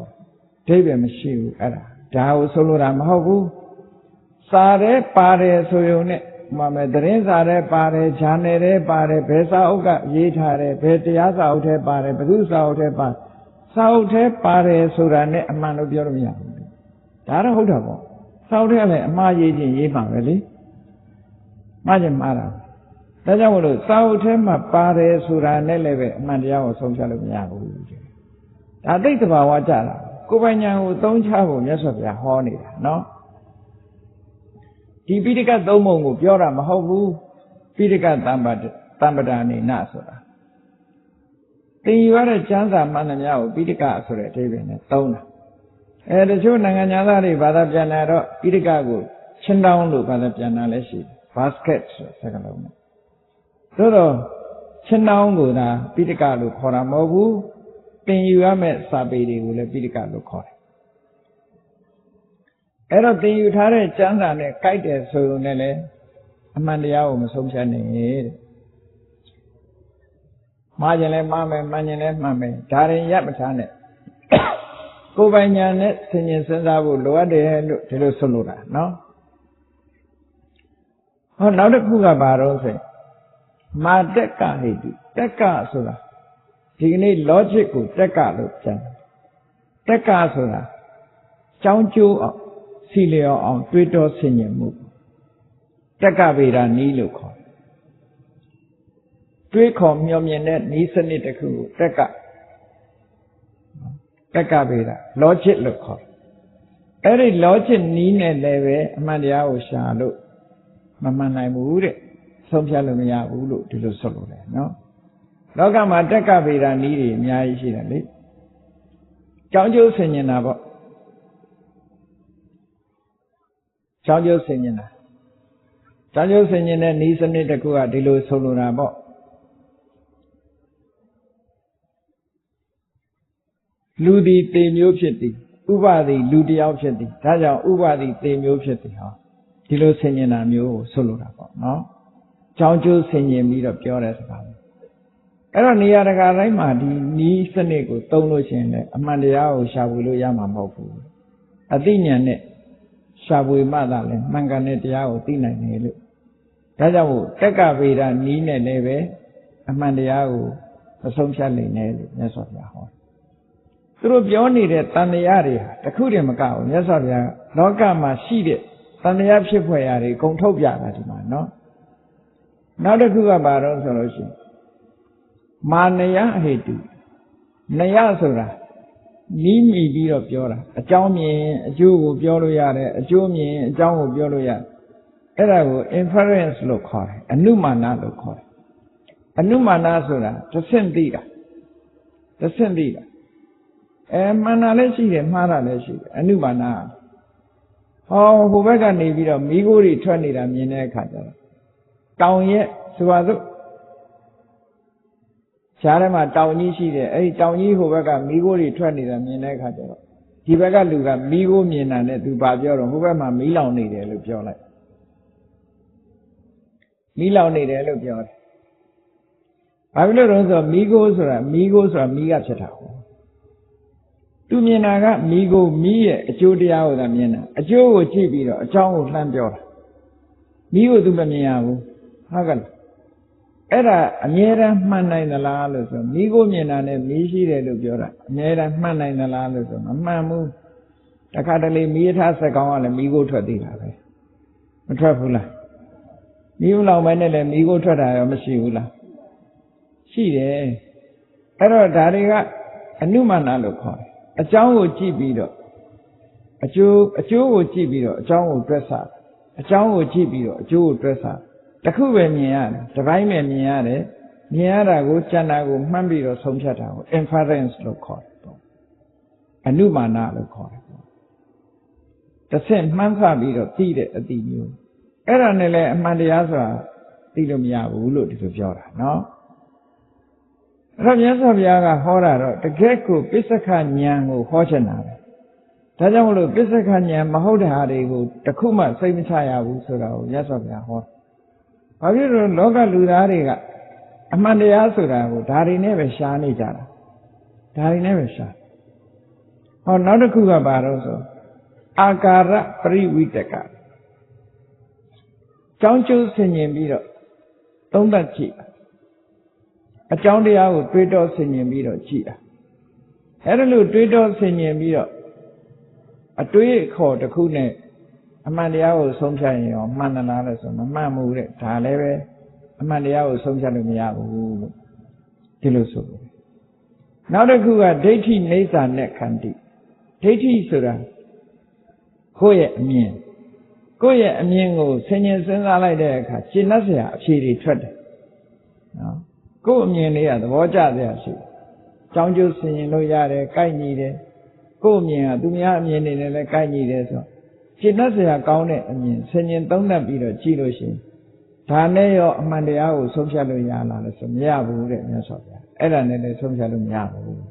အဓိပ္ပာယ်မရှိဘူးအဲ့ဒါကိုဆိုလိုတာမဟုတ်ဘူးစာထဲပါတယ်ဆိုရုံနဲ့မှမယ်သတင်းစာထဲပါတယ်ဂျာနယ်ထဲပါတယ်ဘယ်စာအုပ်ကရေးထားတယ်ဘယ်တရားစာအုပ်ထဲပါတယ်ဘယ်သူစာအုပ်ထဲပါစာအုပ်ထဲပါတယ်ဆိုတာနဲ့အမှန်လို့ပြောလို့မရဘူးဒါတော့ဟုတ်တာပေါ့စာအုပ်ထဲကလည်းအမှားရေးခြင်းရေးမှာပဲလေမှားခြင်းမှားတာဒါကြောင့်မလို့စာအုပ်ထဲမှာပါတယ်ဆိုတာနဲ့လည်းပဲအမှန်တရားကိုဆုံးဖြတ်လို့မရဘူးဒါသိသဘာဝကြတာ ကိုယ်ပိုင်ဉာဏ်ကိုသုံးချဖို့မြတ်စွာဘုရားဟောနေတာနော်ဒီပိဋကသုံးပုံကိုပြောတာမဟုတ်ဘူးပိဋကတမ္ပဒာနေနဆိုတာသင်ယူရတဲ့ကျမ်းစာမှန်သမျှကိုပိဋကဆိုတဲ့အဓိပ္ပာယ်နဲ့သုံးတာတချို့နိုင်ငံသားတွေဘာသာပြန်လာတော့ပိဋကကိုချင်းတောင်းလို့ဘာသာပြန်လာလဲရှိတယ် basket ဆိုတဲ့စကားလုံးနဲ့သို့တော့ချင်းတောင်းကိုသာပိဋကလို့ခေါ်တာမဟုတ်ဘူးသင်ယူရမယ့်စာပေတွေကိုလည်းပိဋကလို့ခေါ်တယ်အဲ့တော့သင်ယူထားတဲ့ကျမ်းစာနဲ့ကိုက်တယ်ဆိုရင်လည်းအမှန်တရားကိုမဆုံးဖြတ်နိုင်ရဲ့မှားခြင်းလည်းမှားမယ်မှန်ခြင်းလည်းမှန်မယ်ဒါရင်ရပ်မထားနဲ့ကိုယ်ပိုင်ညာနဲ့ဆင်ញင်စဉ်းစားဖို့လိုအပ်တယ်လို့ဒီလိုဆိုလိုတာနော်ဟောနောက်တစ်ခုကဘာတော့ဆိုမာတက်ကဟိတုတက်ကဆိုတာဒီကနေ့ logic ကိုတက်ကလို့ပြန်တက်ကဆိုတာကြောင်းကျိုးအောင်စီလျော်အောင်တွေးတောဆင်ញင်မှုတက်ကဗေဒနီးလို့ခေါ်တွေးခေါ်မျှော်မြင်တဲ့နီးစနစ်တစ်ခုကိုတက်ကဗေဒ logic လို့ခေါ်အဲ့ဒီ logic နီးနဲ့လည်းပဲအမှန်တရားကိုရှာလို့မမှန်နိုင်ဘူးတဲ့ဆုံးဖြတ်လို့မရဘူးလို့ဒီလိုဆိုလိုတယ်နော်လောကမှာတက်ကဗေဒနီးတွေအများကြီးရှိတယ်လေကြောင်းကျိုးဆင်ញင်တာပေါ့ကြောင်းကျိုးဆင်ញင်တာကြောင်းကျိုးဆင်ញင်တဲ့နီးစနစ်တစ်ခုကဒီလိုဆိုလိုတာပေါ့လူသည်သေမျိုးဖြစ်သည်ဥပသည်လူတယောက်ဖြစ်သည်ဒါကြောင့်ဥပသည်သေမျိုးဖြစ်သည်ဟောဒီလိုဆင်ញင်တာမျိုးကိုဆိုလိုတာပေါ့နော်ကြောင်းကျိုးဆင်ញင်ပြီးတော့ပြောတဲ့စကားအဲ့တော့နေရာတကာတိုင်းမှာဒီနီးစနစ်ကိုသုံးလို့ရှိရင်လည်းအမှန်တရားကိုရှာဖွေလို့ရမှာမဟုတ်ဘူးအသိဉာဏ်နဲ့ရှာဖွေမှသာလဲမှန်ကန်တဲ့တရားကိုသိနိုင်တယ်လို့ဒါကြောင့်မို့တက်ကဗေဒနီးနဲ့လည်းပဲအမှန်တရားကိုမဆုံးဖြတ်နိုင်နဲ့လို့မြတ်စွာဘုရားဟောသူတို့ပြောနေတဲ့တန်တရားတွေဟာတခုတည်းမကဘူးမြတ်စွာဘုရားလောကမှာရှိတဲ့တန်တရားဖြစ်ဖွယ်ရာတွေအကုန်ထုတ်ပြတာဒီမှာနော်နောက်တစ်ခုကဘာတော့ဆိုလို့ရှိရင်မာနယဟေတုနယဆိုတာနီးမိပြီးတော့ပြောတာအကြောင်းမြင်အကျိုးကိုပြောလို့ရတယ်အကျိုးမြင်အကြောင်းကိုပြောလို့ရတယ်အဲ့ဒါကို inference လို့ခေါ်တယ်အနုမာနလို့ခေါ်တယ်အနုမာနဆိုတာသဆင့်သိတာမှန်တာလည်းရှိတယ်မှားတာလည်းရှိတယ်အနုမာနဟောဟိုဘက်ကနေပြီးတော့မိခိုးတွေထွက်နေတာမြင်တဲ့အခါကျတော့တောင်ရဲ့ဆိုပါစို့ရှားထဲမှာတောင်ကြီးရှိတယ်အဲ့ဒီတောင်ကြီးဟိုဘက်ကမိခိုးတွေထွက်နေတာမြင်တဲ့အခါကျတော့ဒီဘက်ကလူကမိခိုးမြင်တာနဲ့သူဘာပြောတော့ဟိုဘက်မှာမီးလောင်နေတယ်လို့ပြောလိုက်မီးလောင်နေတယ်လို့ပြောတယ်ဘာဖြစ်လို့လဲဆိုတော့မီးခိုးဆိုတာမီးကဖြစ်တာဟုတ်သူမြင်တာကမီးကိုမီးရဲ့အကျိုးတရားကိုသာမြင်တာအကျိုးကိုကြည့်ပြီးတော့အကြောင်းကိုလှမ်းပြောတာမီးကိုသူမမြင်ရဘူးဟုတ်ကဲ့အဲ့ဒါအမြဲတမ်းမှန်နိုင်သလားလို့ဆိုမီးကိုမြင်တာနဲ့မီးရှိတယ်လို့ပြောတာအမြဲတမ်းမှန်နိုင်သလားလို့ဆိုမမှန်ဘူးတခါတလေမီးထားစက်ကောင်းကလည်းမီးကိုထွက်သေးတာပဲမထွက်ဘူးလားမီးလောင်မဲနဲ့လည်းမီးကိုထွက်တာရောမရှိဘူးလားရှိတယ်အဲ့တော့ဒါတွေကအနုမာနလို့ခေါ်တယ်အကြောင်းကိုကြည့်ပြီးတော့အကျိုးကိုကြည့်ပြီးတော့အကြောင်းကိုတွက်ဆအကြောင်းကိုကြည့်ပြီးတော့အကျိုးကိုတွက်ဆတခုပဲမြင်ရတယ်တစ်ပိုင်းပဲမြင်ရတယ်မြင်ရတာကိုကျန်တာကိုမှန်းပြီးတော့ဆုံးဖြတ်တာကို inference လို့ခေါ်တယ်ပေါ့အနုမာနလို့ခေါ်တယ်ပေါ့တစ်ဆင့်မှန်းဆပြီးတော့သိတဲ့အသိမျိုးအဲ့ဒါနဲ့လည်းအမှန်တရားဆိုတာသိလို့မရဘူးလို့ဒီလိုပြောတာနော်အဲ့တော့မြတ်စွာဘုရားကဟောတာတော့တကယ့်ကိုပစ္စကဉာဏ်ကိုဟောချင်တာပဲဒါကြောင့်မလို့ပစ္စကဉာဏ်မဟုတ်တဲ့ဟာတွေကိုတခုမှစိတ်မချရဘူးဆိုတာကိုမြတ်စွာဘုရားဟောဘာဖြစ်လို့လောကလူသားတွေကအမှန်တရားဆိုတာကိုဒါတွေနဲ့ပဲရှားနေကြတာဒါတွေနဲ့ပဲရှားဟောနောက်တစ်ခုကဘာလို့ဆိုအာကာရပရိဝိတကကြောင်းကျိုးဆင်ញင်ပြီးတော့သုံးသပ်ကြည့်အကြောင်းတရားကိုတွေးတောဆင်ញင်ပြီးတော့ကြည့်တာအဲ့ဒါလို့တွေးတောဆင်ញင်ပြီးတော့အတွေးအခေါ်တစ်ခုနဲ့အမှန်တရားကိုဆုံးဖြတ်ရင်ရောမှန်သလားလဲဆိုမမှန်ဘူးတဲ့ဒါလည်းပဲအမှန်တရားကိုဆုံးဖြတ်လို့မရဘူးလို့ဒီလိုဆိုတယ်နောက်တစ်ခုကဒိဋ္ဌိနေစာနဲ့ခန္တီဒ ဋ္ဌိဆိုတာကိုယ့်ရဲ့အမြင်ကိုဆင်ញင်စဉ်းစားလိုက်တဲ့အခါရှင်းတတ်เสียအဖြေတွေထွက်တယ်နော်ကိုယ့်အမြင်လေးကသဘောကျเสียရှိတယ်ကြောင်းကျိုးဆင်ញင်လို့ရတယ်ကိုက်ညီတယ်ကိုယ့်အမြင်ကသူများအမြင်တွေနဲ့လည်းကိုက်ညီတယ်ဆိုတော့ရှင်းတတ်เสียကောင်းတဲ့အမြင်ဆင်ញင်သုံးသပ်ပြီးတော့ကြည့်လို့ရှိရင်ဒါနဲ့ရောအမှန်တရားကိုဆုံးဖြတ်လို့ရလားလို့ဆိုမရဘူးတဲ့မြတ်စွာဘုရားအဲ့ဒါနဲ့လည်းဆုံးဖြတ်လို့မရဘူး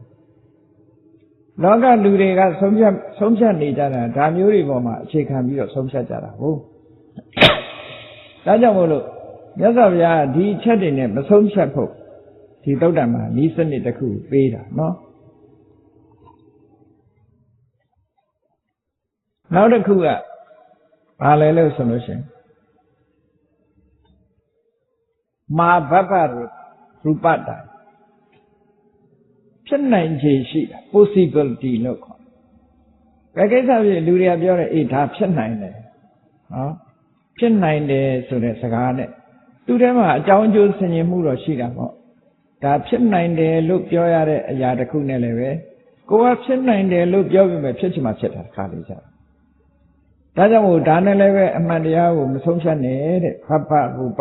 လောကလူတွေကဆုံးဖြတ်နေကြတာဒါမျိုးတွေပေါ်မှာအခြေခံပြီးတော့ဆုံးဖြတ်ကြတာဟုတ်ဒါကြောင့်မို့လို့မြတ်စွာဘုရားဒီအချက်တွေနဲ့မဆုံးဖြတ်ဖို့ဒီသုတ်တံမှာဤစနစ်တစ်ခုပေးတာနော်နောက်တစ်ခုကဘာလဲလို့ဆိုလို့ရှိရင်မာဘဗ္ဗရူပတ္တဖြစ်နိုင်ခြေရှိတာ possibility လို့ခေါ်တယ်။ဘယ်ကိစ္စဖြစ်လူတွေကပြောတယ်အေးဒါဖြစ်နိုင်တယ်။နော်ဖြစ်နိုင်တယ်ဆိုတဲ့စကားနဲ့သူထဲမှာအကြောင်းအကျိုးဆင်ခြင်မှုတော့ရှိတာပေါ့။ဒါဖြစ်နိုင်တယ်လို့ပြောရတဲ့အရာတစ်ခုနဲ့လည်းပဲကိုကဖြစ်နိုင်တယ်လို့ပြောပြီးမှဖြစ်ချင်မှဖြစ်တာခါလေးကြ။ဒါကြောင့်မို့ဒါနဲ့လည်းပဲအမှန်တရားကိုမဆုံးဖြတ်နဲ့တဲ့ဘဗ္ဗရူပ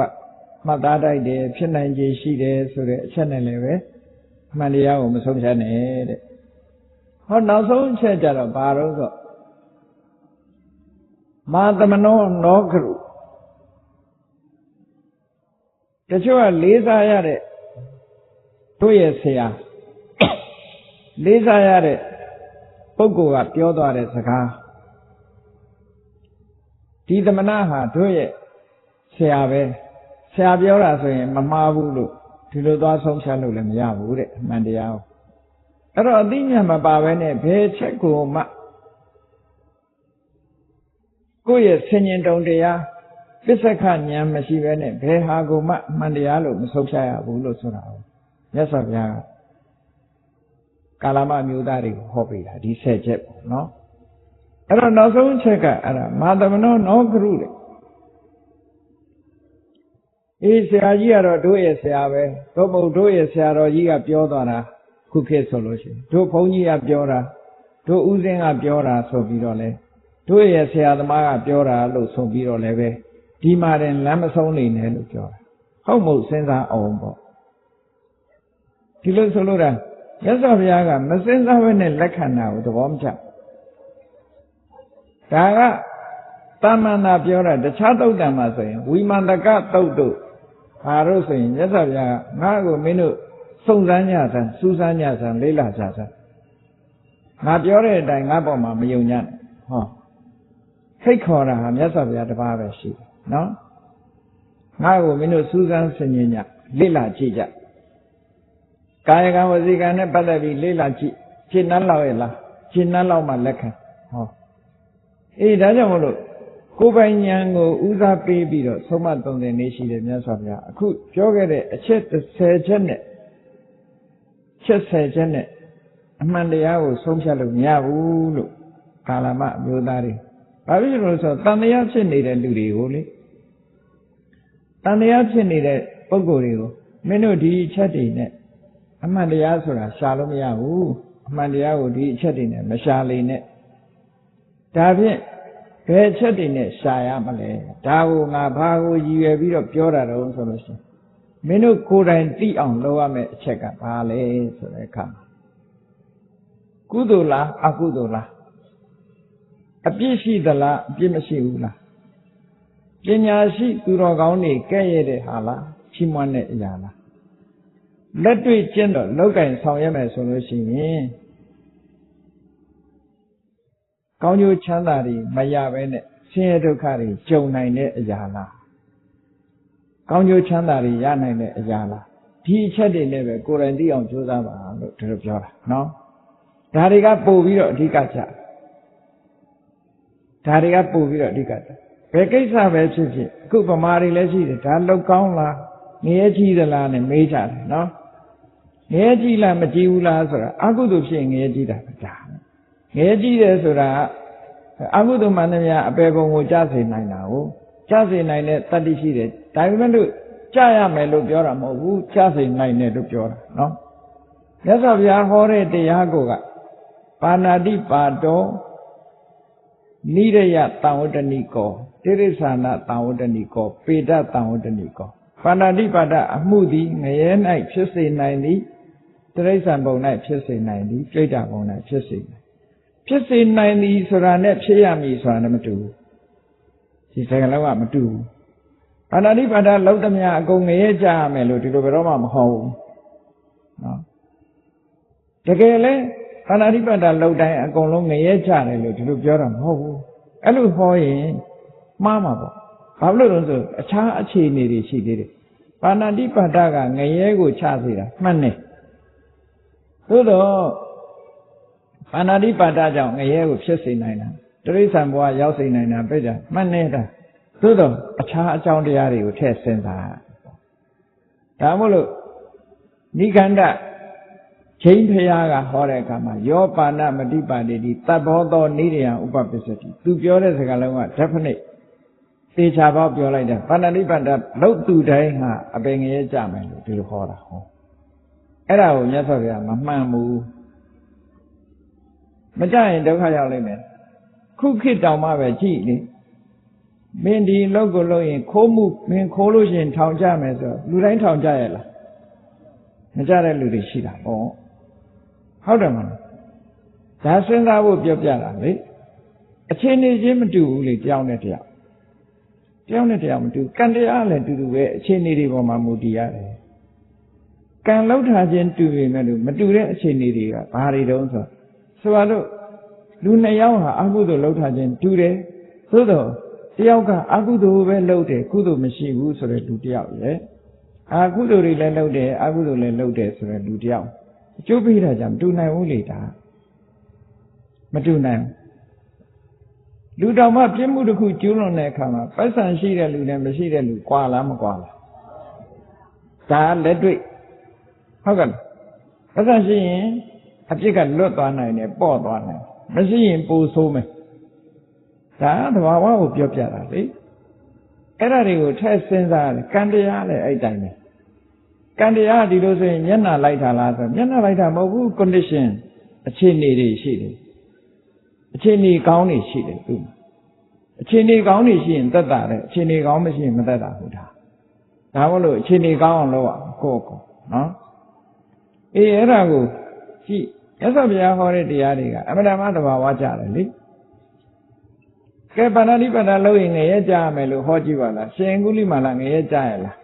မှတ်သားတိုက်တယ်ဖြစ်နိုင်ခြေရှိတယ်ဆိုတဲ့အချက်နဲ့လည်းပဲအမှန်တရားကိုမဆုံးဖြတ်နဲ့တဲ့ဟောနောက်ဆုံးအချက်ကြတော့ဘာလို့ဆိုမာသမနောနောကရုတချို့ကလေးစားရတဲ့တို့ရဲ့ဆရာလေးစားရတဲ့ပုဂ္ဂိုလ်ကပြောသွားတဲ့စကားဒီသမဏဟာတို့ရဲ့ဆရာပဲဆရာပြောတာဆိုရင်မမှားဘူးလို့ဒီလိုသွားဆုံးဖြတ်လို့လည်းမရဘူးတဲ့အမှန်တရားကိုအဲ့တော့အသိဉာဏ်မပါဘဲနဲ့ဘယ်ချက်ကိုမှကိုယ့်ရဲ့ဆင်ញင်တုံတရားပစ္စက္ခဉာဏ်မရှိဘဲနဲ့ဘယ်ဟာကိုမှအမှန်တရားလို့မဆုံးဖြတ်ရဘူးလို့ဆိုတာကိုမြတ်စွာဘုရားကကာလမမျိုးသားတွေကိုဟောပေးတာဒီ10ချက်ပေါ့နော်အဲ့တော့နောက်ဆုံးချက်ကအဲ့ဒါမာသမနောနောကရုတဲ့အေးဆရာကြီးကတော့တို့ရဲ့ဆရာပဲတို့မဟုတ်တို့ရဲ့ဆရာတော်ကြီးကပြောသွားတာခုခေတ်ဆိုလို့ရှိရင်တို့ဘုန်းကြီးကပြောတာတို့ဥစဉ်ကပြောတာဆိုပြီးတော့လေတို့ရဲ့ဆရာသမားကပြောတာလို့ဆိုပြီးတော့လည်းပဲဒီမှာတင်လမ်းမဆုံးနေနဲ့လို့ပြောတာဟုတ်မဟုတ်စဉ်းစားအောင်ပေါ့ဒီလိုဆိုလို့တာမြတ်စွာဘုရားကမစဉ်းစားဘဲနဲ့လက်ခံတာကိုသဘောမကျဒါကတာမန္တာပြောတာတခြားသုတ်တံမှာဆိုရင်ဝိမန္တကသုတ်တို့ဘာလို့ဆိုရင်မြတ်စွာဘုရားကငါ့ကိုမင်းတို့စုံစမ်းကြစမ်းစူးစမ်းကြစမ်းလေးလာကြစမ်းငါပြောတဲ့အတိုင်းငါ့ပေါ်မှာမယုံညံ့ဟောဖိတ်ခေါ်တာဟာမြတ်စွာဘုရားတပါးပဲရှိတယ်နော်ငါ့ကိုမင်းတို့စူးစမ်းဆင်ခြင်ကြလေးလာကြည့်ကြကာယကံဝစီကံနဲ့ပတ်သက်ပြီးလေးလာကြည့်ရှင်းနှမ်းလောက်ရဲ့လားရှင်းနှမ်းလောက်မှလက်ခံဟောအေးဒါကြောင့်မလို့ကိုယ်ပိုင်ဉာဏ်ကိုဦးစားပေးပြီးတော့ဆုံးမသုံးသင်နေရှိတယ်မြတ်စွာဘုရားအခုပြောခဲ့တဲ့အချက်10ချက်နဲ့10ချက်နဲ့အမှန်တရားကိုဆုံးဖြတ်လို့မရဘူးလို့ကာလမအမျိုးသားတွေဘာဖြစ်လို့လဲဆိုတော့တန်တရားဖြစ်နေတဲ့လူတွေကိုလေတန်တရားဖြစ်နေတဲ့ပုဂ္ဂိုလ်တွေကိုမင်းတို့ဒီအချက်တွေနဲ့အမှန်တရားဆိုတာရှာလို့မရဘူးအမှန်တရားကိုဒီအချက်တွေနဲ့မရှာလေနဲ့ဒါဖြင့်ဘယ်အချက်တွေနဲ့ရှာရမလဲဒါကိုငါဘာကိုရည်ရွယ်ပြီးတော့ပြောတာတော့ဆိုလို့ရှိရင်မင်းတို့ကိုယ်တိုင်သိအောင်လုပ်ရမယ့်အချက်ကဘာလဲဆိုတဲ့အခါကုသိုလ်လားအကုသိုလ်လားအပြစ်ရှိသလားအပြစ်မရှိဘူးလားပညာရှိသူတော်ကောင်းတွေကဲ့ရဲ့တဲ့ဟာလားချီးမွမ်းတဲ့အရာလားလက်တွေ့ကျင့်တော့လောက်ကင်ဆောင်ရမယ်ဆိုလို့ရှိရင်ကောင်းကျိုးချမ်းသာတွေမရဘဲနဲ့ဆင်းရဲဒုက္ခတွေကြုံနိုင်တဲ့အရာလားကောင်းကျိုးချမ်းသာတွေရနိုင်တဲ့အရာလားဒီအချက်တွေနဲ့ပဲကိုယ်တိုင်သိအောင်ကြိုးစားပါလို့ဒီလိုပြောတာနော်ဒါတွေကပို့ပြီးတော့အဓိကကြဒါတွေကပို့ပြီးတော့အဓိကကြဘယ်ကိစ္စပဲဖြစ်ဖြစ်အခုဗမာတွေလည်းရှိတယ်ဒါလောက်ကောင်းလားငရဲကြီးသလားနဲ့မေးကြတယ်နော်ငရဲကြီးလားမကြီးဘူးလားဆိုတာအကုသိုလ်ဖြစ်ရင်ငရဲကြီးတာပဲဒါငရဲကြီးတယ်ဆိုတာအကုသိုလ်မှန်သမျှအပေပုံကိုကြားစေနိုင်တာကိုကြားစေနိုင်တဲ့တတ္တိရှိတယ်ဒါပေမဲ့လို့ကြားရမယ်လို့ပြောတာမဟုတ်ဘူးကြားစေနိုင်တယ်လို့ပြောတာနော်မြတ်စွာဘုရားဟောတဲ့တရားကိုက ပါဏာတိပါတောနိရယတံဝတ္တနိကောတိရိစ္ဆာနတံဝတ္တနိကောပေဒတံဝတ္တနိကောပါဏာတိပါဒအမှုသည်ငရဲ၌ဖြစ်စေနိုင်သည်တိရိစ္ဆာန်ဘုံ၌ဖြစ်စေနိုင်သည်ပြိတ္တာဘုံ၌ဖြစ်စေနိုင်ဖြစ်စေနိုင်သည်ဆိုတာနဲ့ဖြစ်ရမည်ဆိုတာနဲ့မတူဘူးဒီစကားလုံးကမတူဘူးပါဏာတိပါဒလောက်သမျှအကုန်ငရဲကြရမယ်လို့ဒီလိုဘယ်တော့မှမဟောဘူးနော်တကယ်လဲပါဏာတိပါဒလောက်တိုင်းအကုန်လုံးငရဲကြတယ်လို့ဒီလိုပြောတာမဟုတ်ဘူးအဲ့လိုဟောရင်မှားမှာပေါ့ဘာလို့လဲဆိုအခြားအခြေအနေတွေရှိသေးတယ်ပါဏာတိပါဒကငရဲကိုချစေတာမှန်တယ်သို့တော့ပါဏာတိပါဒကြောင့်ငရဲကိုဖြစ်စေနိုင်တာတိရိစ္ဆာန်ဘဝရောက်စေနိုင်တာပြည့်ကြမှန်နေတာသို့တော့အခြားအကြောင်းတရားတွေကိုထည့်စဉ်းစားဒါမို့လို့နိခန္ဓချိန်ဖရာကဟောတဲ့အခါမှာယောပါဏမတိပါတိတိတတ္ဘောသောနိရိယံဥပပစ္စတိသူပြောတဲ့စကားလုံးက definite သေချာပေါက်ပြောလိုက်တာပါဏာတိပါဒလောက်သူတိုင်းဟာအပင်ငရဲကြမယ်လို့ဒီလိုဟောတာဟောအဲ့ဒါကိုမြတ်စွာဘုရားမမှန်ဘူးမကြရင်ဒုက္ခရောက်လိမ့်မယ်ခုခေတ်တောင်မှပဲကြည့်လေမင်းဒီလောက်ကိုလို့ရင်ခိုးမှုမင်းခိုးလို့ရှိရင်ထောင်ကြမယ်ဆိုလူတိုင်းထောင်ကြရဲ့လားမကြတဲ့လူတွေရှိတာပေါ့ဟုတ်တယ်မလားဒါစဉ်းစားဖို့ပြောပြတာလေအခြေအနေချင်းမတူဘူးလေတယောက်နဲ့တယောက်မတူကံတရားလည်းတူတူပဲအခြေအနေတွေပေါ်မှာမူတည်ရတယ်ကံလောက်ထားခြင်းတူပေမဲ့လို့မတူတဲ့အခြေအနေတွေကဘာတွေတုံးဆိုတော့လူနှစ်ယောက်ဟာအကုသိုလ်လောက်ထားခြင်းတူတယ်သို့တော့တယောက်ကအကုသိုလ်ပဲလုပ်တယ်ကုသိုလ်မရှိဘူးဆိုတဲ့လူတယောက်ရဲ့အကုသိုလ်တွေလည်းလုပ်တယ်အကုသိုလ်လည်းလုပ်တယ်ဆိုတဲ့လူတယောက်အကျိုးပေးတာကြောင့်မတူနိုင်ဘူးလေဒါမတူနိုင်လူတော်မှပြစ်မှုတစ်ခုကျူးလွန်တဲ့အခါမှာပိုက်ဆံရှိတဲ့လူနဲ့မရှိတဲ့လူကွာလားမကွာလားဒါလက်တွေ့ဟုတ်ကဲ့ပိုက်ဆံရှိရင်အပြစ်ကလွတ်သွားနိုင်တယ်ပေါ့သွားနိုင်မရှိရင်ပိုဆိုးမယ်ဒါသဘာဝကိုပြောပြတာလေအဲ့ဒါတွေကိုထည့်စဉ်းစားတယ်ကံတရားလည်းအဲ့တိုင်းပဲကံတရားဒီလိုဆိုရင်မျက်နှာလိုက်တာလားဆိုမျက်နှာလိုက်တာမဟုတ်ဘူး condition အခြေအနေတွေရှိတယ်အခြေအနေကောင်းတွေရှိတယ်သူအခြေအနေကောင်းတွေရှိရင်သက်တာတယ်အခြေအနေကောင်းမရှိရင်မသက်တာဟုတ်တာဒါမို့လို့အခြေအနေကောင်းအောင်လုပ်ရကိုယ့်နော်အေးအဲ့ဒါကိုကြည့်မြတ်စွာဘုရားဟောတဲ့တရားတွေကအမှန်တမ်းသဘာဝကြတယ်လေကဲပါဏာတိပါဒလို့ရင်ငရဲကြရမယ်လို့ဟောကြည့်ပါလားရှင်ကုလိမာလာငရဲကြရလား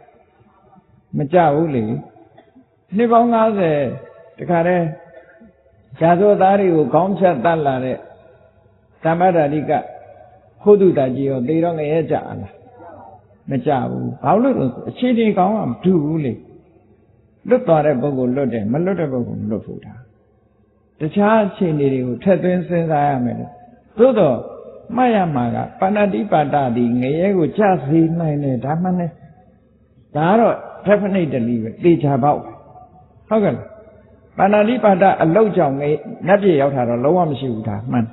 မကြဘူးလေနှစ်ပေါင်း90တခါတည်းဇာသောသားတွေကိုခေါင်းဖြတ်တတ်လာတဲ့သမ္မာဓာတိကခိုးသူတကြီးရောသေတော့ငရဲကြလားမကြဘူးဘာလို့လဲဆိုအခြေအနေကောင်းကမတူဘူးလေလွတ်သွားတဲ့ပုဂ္ဂိုလ်လွတ်တယ်မလွတ်တဲ့ပုဂ္ဂိုလ်မလွတ်ဘူးဒါတခြားအခြေအနေတွေကိုထည့်သွင်းစဉ်းစားရမယ်လို့သို့တော့မှတ်ရမှာကပါဏာတိပါဒသည်ငရဲကိုကြစေနိုင်တယ်ဒါမှနဲ့ဒါကတော့ definitely ပဲသေချာပေါက်ဟုတ်ကဲ့ပါဏာတိပါဒအလောက်ကြောင့်ငနတ်ပြည်ရောက်တာတော့လုံးဝမရှိဘူးဒါမှန်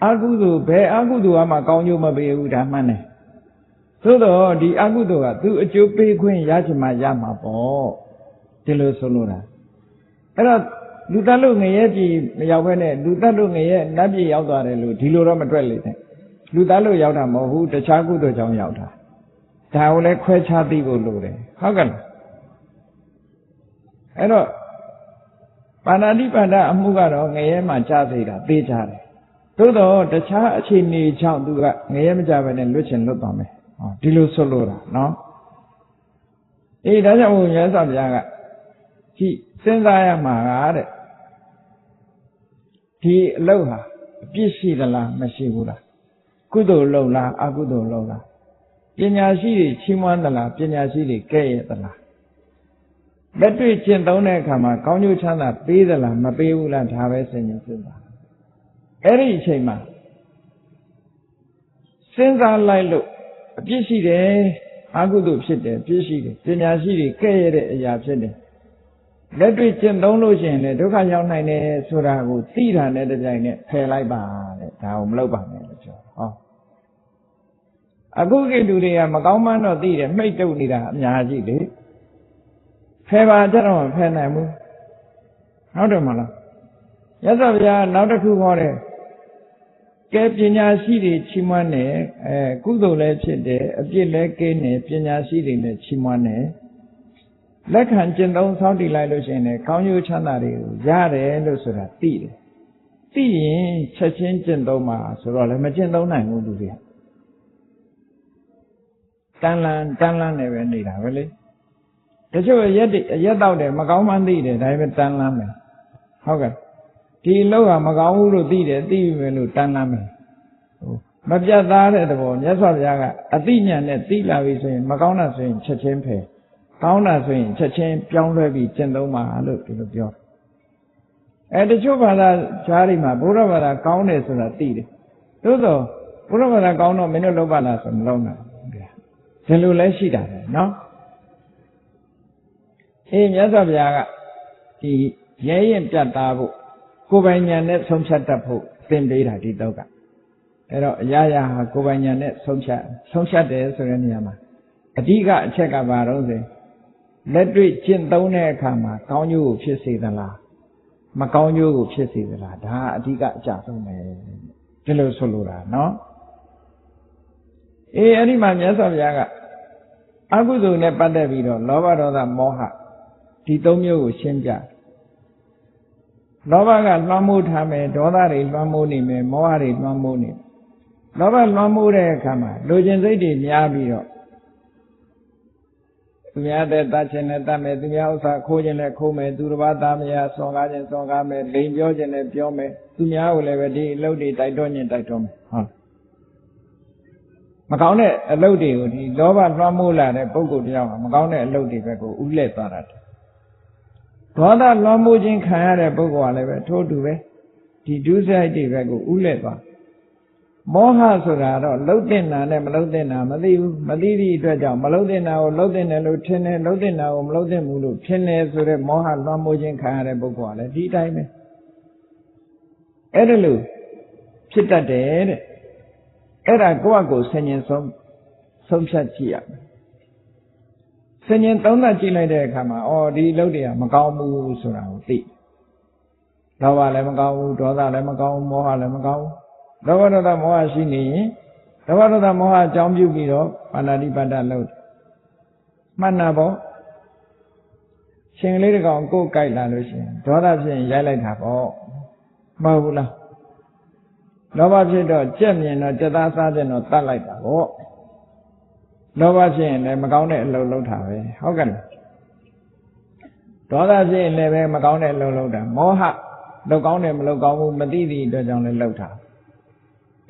အကုသိုလ်ဘယ်အကုသိုလ်ကမှကောင်းကျိုးမပေးဘူးဒါမှန်တယ်သို့တော့ဒီအကုသိုလ်ကသူအကျိုးပေးခွင့်ရချင်မှရမှာပေါ့ဒီလိုဆိုလို့တာအဲ့တော့လူတတ်လို့ငရဲပြည်မရောက်ဘဲနဲ့လူတတ်လို့ငရဲနတ်ပြည်ရောက်သွားတယ်လို့ဒီလိုတော့မတွက်လေနဲ့လူတတ်လို့ရောက်တာမဟုတ်ဘူးတခြားကုသိုလ်ကြောင့်ရောက်တာဒါကိုလည်းခွဲခြားသိဖို့လိုတယ်ဟုတ်ကဲ့အဲ့တော့ပါဏာတိပါဒအမှုကတော့ငရဲမှာကြားသေးတာသိကြတယ်သို့တော့တခြားအခြေအနေကြောင့်သူကငရဲမကြဘဲနဲ့လွတ်ချင်လွတ်သွားမယ်ဟောဒီလိုဆိုလို့တာနော်အေးဒါကြောင့်ဘုရားဆောက်ပြားကကြည့်စဉ်းစားရမှာတဲ့ဒီအလုပ်ဟာအပြစ်ရှိသလားမရှိဘူးလားကုသိုလ်လုပ်လားအကုသိုလ်လုပ်လားပညာရှိတွေချီးမွမ်းသလားပညာရှိတွေကဲ့ရဲ့သလားလက်တွေ့ကျင့်သုံးတဲ့အခါမှာကောင်းကျိုးချမ်းသာပေးသလားမပေးဘူးလားဒါပဲစဉ်းစားအဲ့ဒီအချိန်မှာစဉ်းစားလိုက်လို့အပြစ်ရှိတယ်အကုသိုလ်ဖြစ်တယ်ပြစ်ရှိတယ်ပညာရှိတွေကဲ့ရဲ့တဲ့အရာဖြစ်တယ်လက်တွေ့ကျင့်သုံးလို့ရှိရင်လည်းဒုက္ခရောက်နိုင်တယ်ဆိုတာကိုသိတာနဲ့တပြိုင်နက်ဖယ်လိုက်ပါတဲ့ဒါကိုမလုပ်ပါနဲ့လို့ပြောဟောအခုကိတူတွေကမကောင်းမှန်းတော့သိတယ်မှိတ်တုပ်နေတာအများကြီးလေဖယ်ပါကြတော့ဖယ်နိုင်ဘူးဟုတ်တယ်မလား ရသော်ဗျာနောက်တစ်ခုဟောတယ်ကဲပညာရှိတွေချီးမွမ်းတယ်ကုသိုလ်လည်းဖြစ်တယ်အပြစ်လည်းကင်းတယ်ပညာရှိတွေလည်းချီးမွမ်းတယ်လက်ခံကျင့်သုံးဆောက်တည်လိုက်လို့ရှိရင်လည်းကောင်းကျိုးချမ်းသာတွေကိုရတယ်လို့ဆိုတာသိတယ်သိရင်ချက်ချင်းကျင့်သုံးမှာဆိုတော့လည်းမကျင့်သုံးနိုင်ဘူးသူတွေကတန်လန်းနေပဲနေတာပဲလေတချို့ရက်တော့တယ်မကောင်းမှန်းသိတယ်ဒါပေမဲ့တန်လန်းမယ်ဟုတ်ကဲ့ဒီလောကမကောင်းဘူးလို့သိတယ်သိပြီမယ်လို့တန်လန်းမယ်မပြတ်သားတဲ့သဘောမြတ်စွာဘုရားကအသိဉာဏ်နဲ့သိလာပြီဆိုရင်မကောင်းတာဆိုရင်ချက်ချင်းဖယ်ကောင်းတာဆိုရင်ချက်ချင်းပြောင်းလဲပြီးကျင့်သုံးပါလို့ဒီလိုပြောတချို့ဘာသာဂျားတွေမှာဘုရားဘာသာကောင်းတယ်ဆိုတာသိတယ်သို့သောဘုရားဘာသာကောင်းတော့မင်းတို့လုပ်ပါလားဆိုမလုပ်နိုင်ဒီလိုလဲရှိတာပဲနော်မြတ်စွာဘုရားကဒီရဲရင်ပြတ်သားဖို့ကိုယ်ပိုင်ဉာဏ်နဲ့ဆုံးဖြတ်တတ်ဖို့သင်ပေးတာဒီတော့ကအဲ့တော့အရာရာဟာကိုယ်ပိုင်ဉာဏ်နဲ့ဆုံးဖြတ်တယ်ဆိုတဲ့နေရာမှာအဓိကအချက်ကဘာတော့ဆိုလက်တွေ့ကျင့်သုံးတဲ့အခါမှာကောင်းကျိုးကိုဖြစ်စေသလားမကောင်းကျိုးကိုဖြစ်စေသလားဒါအဓိကအကျဆုံးပဲဒီလိုဆိုလိုတာနော်အဲ့ဒီမှာမြတ်စွာဘုရားကအကုသိုလ်နဲ့ပတ်သက်ပြီးတော့လောဘဒေါသမောဟဒီသုံးမျိုးကိုရှင်းပြလောဘကလွှမ်းမိုးထားမယ်ဒေါသတွေလွှမ်းမိုးနေမယ်မောဟတွေလွှမ်းမိုးနေလောဘလွှမ်းမိုးတဲ့အခါမှာလိုချင်စိတ်တွေများပြီးတော့သူများတဲ့တတ်ခြင်းနဲ့တတ်မယ်သူများဥစ္စာခိုးခြင်းနဲ့ခိုးမယ်သူတစ်ပါးသားမယားစော်ကားခြင်းစော်ကားမယ်လိန်ပြောခြင်းနဲ့ပြောမယ်သူများကိုလည်းပဲဒီအလုပ်တွေတိုက်တွန်းခြင်းတိုက်တွန်းမယ်ဟုတ်မကောင်းတဲ့အလုပ်တွေကိုဒီလောဘလွှမ်းမိုးလာတဲ့ပုဂ္ဂိုလ်တယောက်ကမကောင်းတဲ့အလုပ်တွေဘက်ကိုဥလှည့်သွားတာဒေါသလွှမ်းမိုးခြင်းခံရတဲ့ပုဂ္ဂိုလ်ကလည်းပဲထို့တူပဲဒီဒုစရိုက်တွေဘက်ကိုဥလှည့်သွားမောဟဆိုတာတော့လှုပ်တင်တာနဲ့မလှုပ်တင်တာမသိဘူးမသိသည့်အတွက်ကြောင့်မလှုပ်တင်တာကိုလှုပ်တင်တယ်လို့ထင်တယ်လှုပ်တင်တာကိုမလှုပ်တင်ဘူးလို့ထင်တယ်ဆိုတဲ့မောဟလွှမ်းမိုးခြင်းခံရတဲ့ပုဂ္ဂိုလ်ကလည်းဒီတိုင်းပဲအဲ့ဒါလို့ဖြစ်တတ်တယ်တဲ့အဲ့ဒါကိုယ့်အကိုဆင်ញင်ဆုံးဖြတ်ကြည့်ရမယ်ဆင်ញင်သုံးသပ်ကြည့်လိုက်တဲ့အခါမှာဒီအလုပ်တွေကမကောင်းဘူးဆိုတာကိုသိလောဘလည်းမကောင်းဘူးဒေါသလည်းမကောင်းဘူးမောဟလည်းမကောင်းဘူးလောဘဒေါသမောဟရှိနေရင်လောဘဒေါသမောဟအကြောင်းပြုပြီးတော့ပါဏာတိပါဒလုပ်မှတ်နာပေါ့ရှင်လေးတကောင်ကိုယ်ကြိုက်လာလို့ရှိရင်ဒေါသဖြစ်ရင်ရိုက်လိုက်တာပေါ့မဟုတ်ဘူးလားလောဘဖြစ်တော့ကြက်မြင်တော့ကြက်သားစားတဲ့တော့တတ်လိုက်တာပေါ့လောဘဖြစ်ရင်လည်းမကောင်းတဲ့အလုပ်လုပ်တာပဲဟုတ်ကဲ့လားဒေါသဖြစ်ရင်လည်းပဲမကောင်းတဲ့အလုပ်လုပ်တာမောဟလုပ်ကောင်းတယ်မလုပ်ကောင်းဘူးမသိသည့်အတွက်ကြောင့်လည်းလုပ်တာ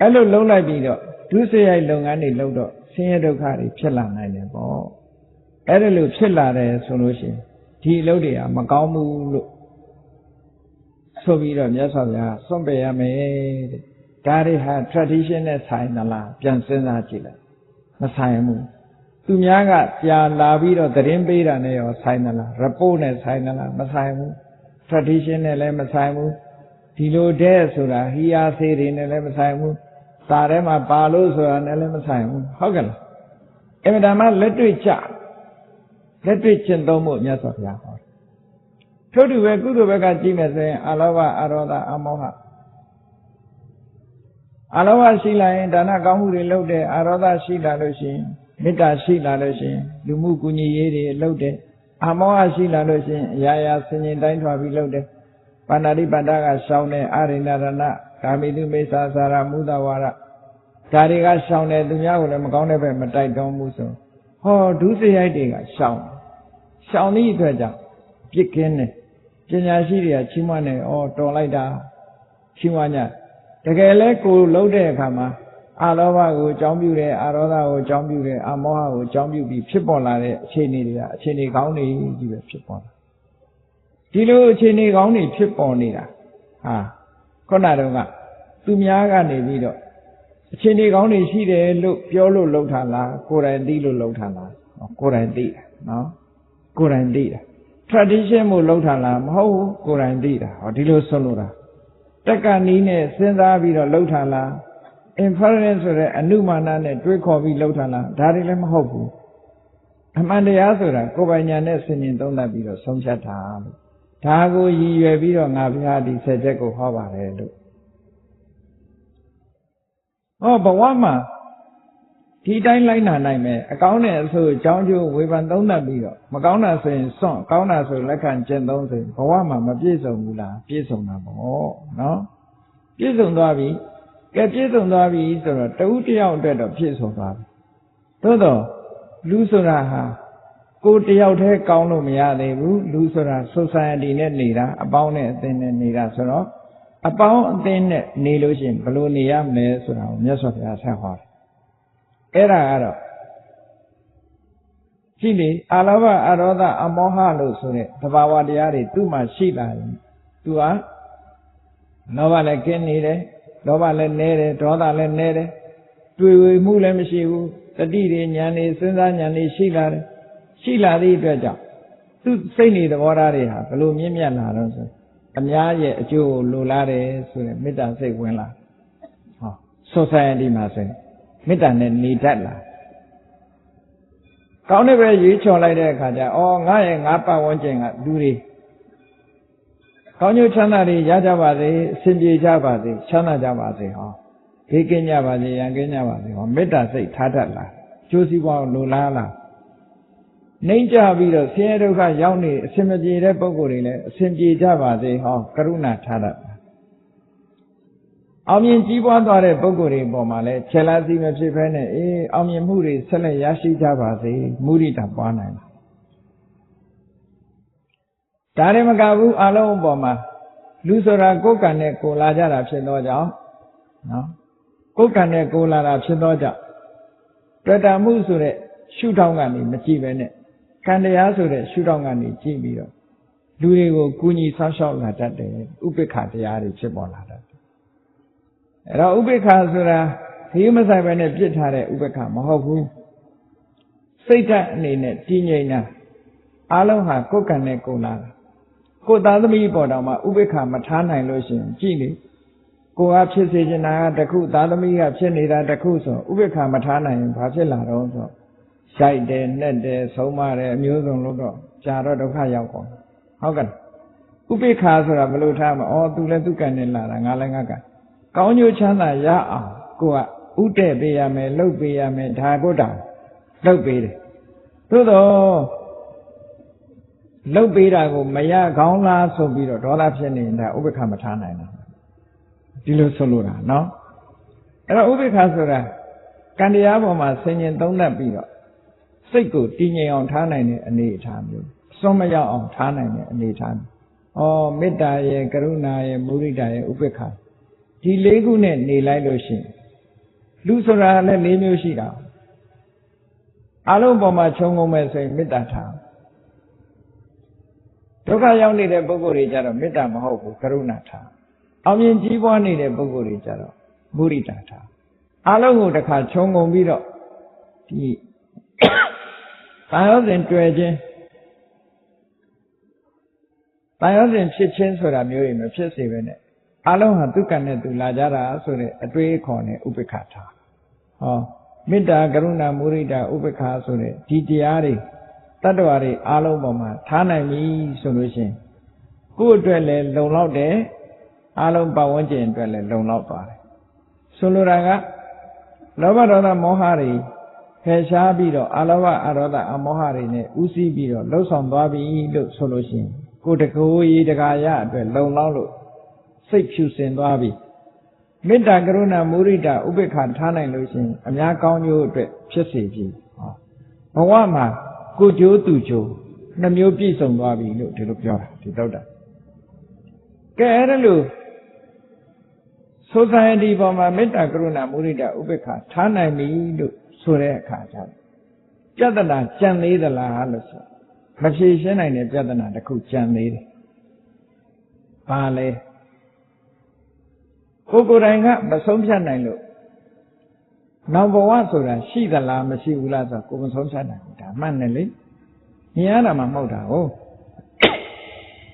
အဲ့လိုလုံးလိုက်ပြီးတော့ဒုစရိုက်လုပ်ငန်းတွေလုပ်တော့ဆင်းရဲဒုက္ခတွေဖြစ်လာနိုင်တယ်ပေါ့အဲ့ဒါလိုဖြစ်လာတယ်ဆိုလို့ရှိရင်ဒီအလုပ်တွေကမကောင်းဘူးလို့ဆိုပြီးတော့မြတ်စွာဘုရားစွန့်ပယ်ရမယ်တဲ့ဒါတွေဟာ tradition နဲ့ဆိုင်သလားပြန်စဉ်းစားကြည့်လိုက်မဆိုင်ဘူးသူများကကြာလာပြီးတော့သတင်းပေးတာနဲ့ရောဆိုင်သလား report နဲ့ဆိုင်သလားမဆိုင်ဘူး tradition နဲ့လည်းမဆိုင်ဘူးဒီလိုတဲ့ဆိုတာဟီယာစေတွေနဲ့လည်းမဆိုင်ဘူးစာထဲမှာပါလို့ဆိုတာနဲ့လည်းမဆိုင်ဘူးဟုတ်ကဲ့လားအမှန်တမ်းလက်တွေ့ကျင့်သုံးဖို့မြတ်စွာဘုရားဟောထို့တူပဲကုသိုလ်ဘက်ကကြည့်မယ်ဆိုရင်အလောဘအရောဓအမောဟအလောဘရှိလာရင်ဒါနကောင်းမှုတွေလုပ်တယ်အရောဓရှိလာလို့ရှိရင်မေတ္တာရှိလာလို့ရှိရင်လူမှုကူညီရေးတွေလုပ်တယ်အမောဟရှိလာလို့ရှိရင်အရာရာဆင်ញင်တိုင်းထွာပြီးလုပ်တယ်ပါဏာတိပါဒကရှောင်းတယ်အာရိဏရဏကာမိတုမိစ္ဆာစာရမုဒဝါရဒါတွေကရှောင်းတယ်သူများကိုလည်းမကောင်းတဲ့ဘက်မတိုက်တွန်းဘူးဆိုဒုစရိုက်တွေကရှောင်းသည့်အတွက်ကြောင့်ပြစ်ကင်းတယ်ပညာရှိတွေကချီးမွမ်းတယ်တော်လိုက်တာချီးမွမ်းကြတကယ်လဲကိုလှုပ်တဲ့အခါမှာအလောဘကိုအကြောင်းပြုတယ်အရောဓကိုအကြောင်းပြုတယ်အမောဟကိုအကြောင်းပြုပြီးဖြစ်ပေါ်လာတဲ့အခြေအနေတွေကအခြေအနေကောင်းတွေကြီးပဲဖြစ်ပေါ်လာဒီလိုအခြေအနေကောင်းတွေဖြစ်ပေါ်နေတာခုနတုန်းကသူများကနေပြီးတော့အခြေအနေကောင်းတွေရှိတယ်လို့ပြောလို့လှုပ်တာလားကိုယ်တိုင်သိလို့လှုပ်တာလားကိုယ်တိုင်သိတာနော်ကိုယ်တိုင်သိတာ tradition မို့လှုပ်တာလားမဟုတ်ဘူးကိုယ်တိုင်သိတာဒီလိုဆိုလို့တာတက်ကနီးနဲ့စဉ်းစားပြီးတော့လှုပ်တာလား inference ဆိုတဲ့အနုမာနနဲ့တွေးခေါ်ပြီးလှုပ်တာလားဒါတွေလည်းမဟုတ်ဘူးအမှန်တရားဆိုတာကိုယ်ပိုင်ဉာဏ်နဲ့ဆင်ញင်သုံးသပ်ပြီးတော့ဆုံးဖြတ်တာလို့ ဒါကိုရည်ရွယ်ပြီးတော့ငါဘုရားဒီ10ချက်ကိုဟောပါတယ်လို့ဟောဘဝမှာဒီတိုင်းလိုက်နာနိုင်မယ်အကောင်းနဲ့အဆိုးအကြောင်းကျိုးဝေဖန်သုံးသပ်ပြီးတော့မကောင်းတာဆိုရင်စွန့်ကောင်းတာဆိုလက်ခံကျင့်သုံးဆိုရင်ဘဝမှာမပြည့်စုံဘူးလားပြည့်စုံတာပေါ့နော်ပြည့်စုံသွားပြီကဲပြည့်စုံသွားပြီဆိုတော့တဦးတယောက်အတွက်တော့ပြည့်စုံသွားပြီသို့တော့လူဆိုတာဟာကိုယ်တယောက်တည်းကောင်းလို့မရသေးဘူးလူဆိုတာ society နဲ့နေတာအပေါင်းနဲ့အသင်းနဲ့နေတာဆိုတော့အပေါင်းအသင်းနဲ့နေလို့ရှိရင်ဘယ်လိုနေရမလဲဆိုတာကိုမြတ်စွာဘုရားဆက်ဟောတယ်အဲ့ဒါကတော့ကြည့်လေအာလောဘအရောဓအမောဟလို့ဆိုတဲ့သဘာဝတရားတွေသူ့မှာရှိလာရင်သူကလောဘလည်းကင်းနေတယ်လောဘလည်းနည်းတယ်ဒေါသလည်းနည်းတယ်တွေ့ဝေမှုလည်းမရှိဘူးတတိတွေဉာဏ်တွေစဉ်းစားဉာဏ်တွေရှိလာတယ်ရှိလာသည့်အတွက်ကြောင့်သူစိတ်နေသဘောထားတွေဟာဘလို့မြင့်မြတ်လာတော့ဆိုအများရဲ့အကျိုးကိုလိုလားတယ်ဆိုတဲ့မေတ္တာစိတ်ဝင်လာဟော society မှာဆိုရင်မေတ္တာနဲ့နေတတ်လာကောင်းတဲ့ပဲရွေးချော်လိုက်တဲ့အခါကျငါရဲ့ငါပတ်ဝန်းကျင်ကလူတွေကောင်းကျိုးချမ်းသာတွေရကြပါစေအစဉ်ပြေကြပါစေချမ်းသာကြပါစေဟောဘေးကင်းကြပါစေရန်ကင်းကြပါစေဟောမေတ္တာစိတ်ထားတတ်လာကျိုးစီးပွားလိုလားလာနှိမ့်ကြပြီးတော့ဆင်းရဲဒုက္ခရောက်နေအစဉ်မပြေတဲ့ပုဂ္ဂိုလ်တွေလည်းအစဉ်ပြေကြပါစေဟောကရုဏာထားတတ်လာအောင်မြင်ကြီးပွားသွားတဲ့ပုဂ္ဂိုလ်တွေပေါ်မှာလည်းခြေလားစီမဖြစ်ဘဲနဲ့အောင်မြင်မှုတွေဆက်လက်ရရှိကြပါစေမုဒိတာပွားနိုင်တာဒါလည်းမကဘူးအလုံးအပေါ်မှာလူဆိုတာကိုယ်ကံနဲ့ကိုယ်လာကြတာဖြစ်သောကြောင့်နော်ကိုယ်ကံနဲ့ကိုယ်လာတာဖြစ်သောကြောင့်တွေ့တာမှုဆိုတဲ့ရှုထောင့်ကနေမကြည့်ပဲနဲ့ကံတရားဆိုတဲ့ရှုထောင့်ကနေကြည့်ပြီးတော့လူတွေကိုကူညီဆောက်ရှောက်လာတတ်တယ်ဥပိ္ပခတရားတွေဖြစ်ပေါ်လာတတ်တယ်အဲ့တော့ဥပိ္ပခဆိုတာဒီမဆိုင်ပဲနဲ့ပြစ်ထားတဲ့ဥပိ္ပခမဟုတ်ဘူးစိတ်ဓာတ်အနေနဲ့တည်ငြိမ်တာအလုံးဟာကိုယ်ကံနဲ့ကိုယ်လာတာကိုယ်သားသမီးပေါ်တော်မှာဥပိ္ပခမထားနိုင်လို့ရှိရင်ကြည့်လေကိုယ်ကဖြစ်စေချင်တာကတစ်ခုသားသမီးကဖြစ်နေတာတစ်ခုဆိုဥပိ္ပခမထားနိုင်ရင်ဘာဖြစ်လာတော့ဆိုရိုက်တယ်နှက်တယ်ဆုံးမတယ်အမျိုးစုံလို့တော့ကြာတော့ဒုက္ခရောက်ကုန်ဟုတ်ကဲ့ဥပိ္ပခဆိုတာဘယ်လိုထားမလဲသူလည်းသူကံနဲ့လာတာငါလည်းငါကံကောင်းကျိုးချမ်းသာရအောင်ကိုကဥတည့်ပေးရမယ်လှုပ်ပေးရမယ်ဒါကိုတောင်လှုပ်ပေးတယ်သို့တော့လှုပ်ပေးတာကိုမရကောင်းလားဆိုပြီးတော့ဒေါသဖြစ်နေတာဥပိ္ပခမထားနိုင်ဘူးဒီလိုဆိုလိုတာနော်အဲ့တော့ဥပိ္ပခဆိုတာကံတရားပေါ်မှာဆင်ញင်သုံးသပ်ပြီးတော့စိတ်ကိုတည်ငြိမ်အောင်ထားနိုင်တဲ့အနေအထားမျိုးစွန့်မရောက်အောင်ထားနိုင်တဲ့အနေအထားမေတ္တာရဲ့ကရုဏာရဲ့မုဒိတာရဲ့ဥပိ္ပခဒီလေးခုနဲ့နေလိုက်လို့ရှိရင်လူဆိုတာလည်း၄မျိုးရှိတာအလုံးပေါ်မှာခြုံငုံမဲ့ဆိုရင်မေတ္တာထားဒုက္ခရောက်နေတဲ့ပုဂ္ဂိုလ်တွေကြတော့မေတ္တာမဟုတ်ဘူးကရုဏာထားအောင်မြင်ကြီးပွားနေတဲ့ပုဂ္ဂိုလ်တွေကြတော့မုဒိတာထားအလုံးကိုတစ်ခါခြုံငုံပြီးတော့ဒီတာယောစဉ်တွေ့ခြင်းတာယောစဉ်ဖြစ်ခြင်းဆိုတာမျိုးတွေမဖြစ်စေပဲနဲ့အလုံးဟာသူကံနဲ့သူလာကြတာဆိုတဲ့အတွေးခေါ်နဲ့ဥပိ္ပခထားမေတ္တာကရုဏာမုဒိတာဥပိ္ပခဆိုတဲ့ဒီတရားတွေတတ္တဝါတွေအလုံးပေါ်မှာထားနိုင်ပြီဆိုလို့ရှိရင်ကိုယ့်အတွက်လည်းလုံလောက်တယ်အလုံးပတ်ဝန်းကျင်အတွက်လည်းလုံလောက်ပါတယ်ဆိုလိုတာကလောဘဒေါသမောဟတွေဖယ်ရှားပြီးတော့အလောဘအရောဓအမောဟတွေနဲ့ဥစည်းပြီးတော့လှုပ်ဆောင်သွားပြီလို့ဆိုလို့ရှိရင်ကိုယ်တကိုယ်ရေးတကာရအတွက်လုံလောက်လို့စိတ်ဖြူစင်သွားပြီမေတ္တာကရုဏာမုဒိတာဥပိ္ပခထားနိုင်လို့ရှိရင်အများကောင်းကျိုးအတွက်ဖြစ်စေပြီဘဝမှာကိုကျိုးသူကျိုးနှမျိုးပြည့်စုံသွားပြီလို့ဒီလိုပြောတာဒီတော့တာကဲအဲ့ဒါလို့ society ပေါ်မှာမေတ္တာကရုဏာမုဒိတာဥပိ္ပခထားနိုင်ပြီလို့ဆိုတဲ့အခါကျတော့ပြဿနာကြံသေးသလားလို့ဆိုမဖြေရှင်းနိုင်တဲ့ပြဿနာတစ်ခုကြံသေးတယ်ဘာလဲကိုယ်တိုင်ကမဆုံးဖြတ်နိုင်လို့နောက်ဘဝဆိုတာရှိသလားမရှိဘူးလားဆိုကိုယ်မဆုံးဖြတ်နိုင်ဘူးဒါမှန်တယ်လေမြင်ရတာမှမဟုတ်တာဟုတ်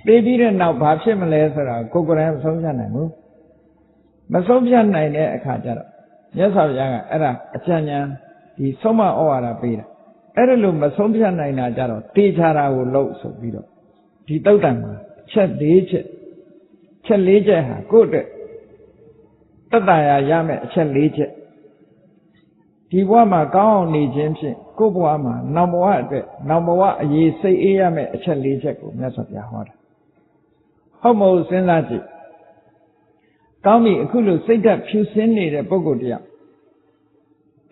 ပြီးပြီးတဲ့နောက်ဘာဖြစ်မလဲဆိုတာကိုယ်တိုင်မဆုံးဖြတ်နိုင်ဘူးမဆုံးဖြတ်နိုင်တဲ့အခါကျတော့မြတ်စွာဘုရားကအဲ့ဒါအကျဉ်းဉာဏ်ဒီဆုံးမဩဝါဒပေးတာအဲ့ဒါလို့မဆုံးဖြတ်နိုင်တာကြတော့တေချာတာကိုလုပ်ဆိုပြီးတော့ဒီတုတ်တန်မှာ ချက်၄ချက်ဟာကိုယ့်အတွက်သက်သာရာရမယ်အချက်၄ချက်ဒီဘဝမှာကောင်းအောင်နေခြင်းဖြင့်ကိုယ့်ဘဝမှာနောင်ဘဝအတွက်နောင်ဘဝအရေးစိတ်အေးရမယ်အချက်၄ချက်ကိုမြတ်စွာဘုရားဟောတာဟုတ်မဟုတ်စဉ်းစားကြည့်ကောင်းပြီအခုလိုစိတ်ဓာတ်ဖြူစင်းနေတဲ့ပုဂ္ဂိုလ်တယောက်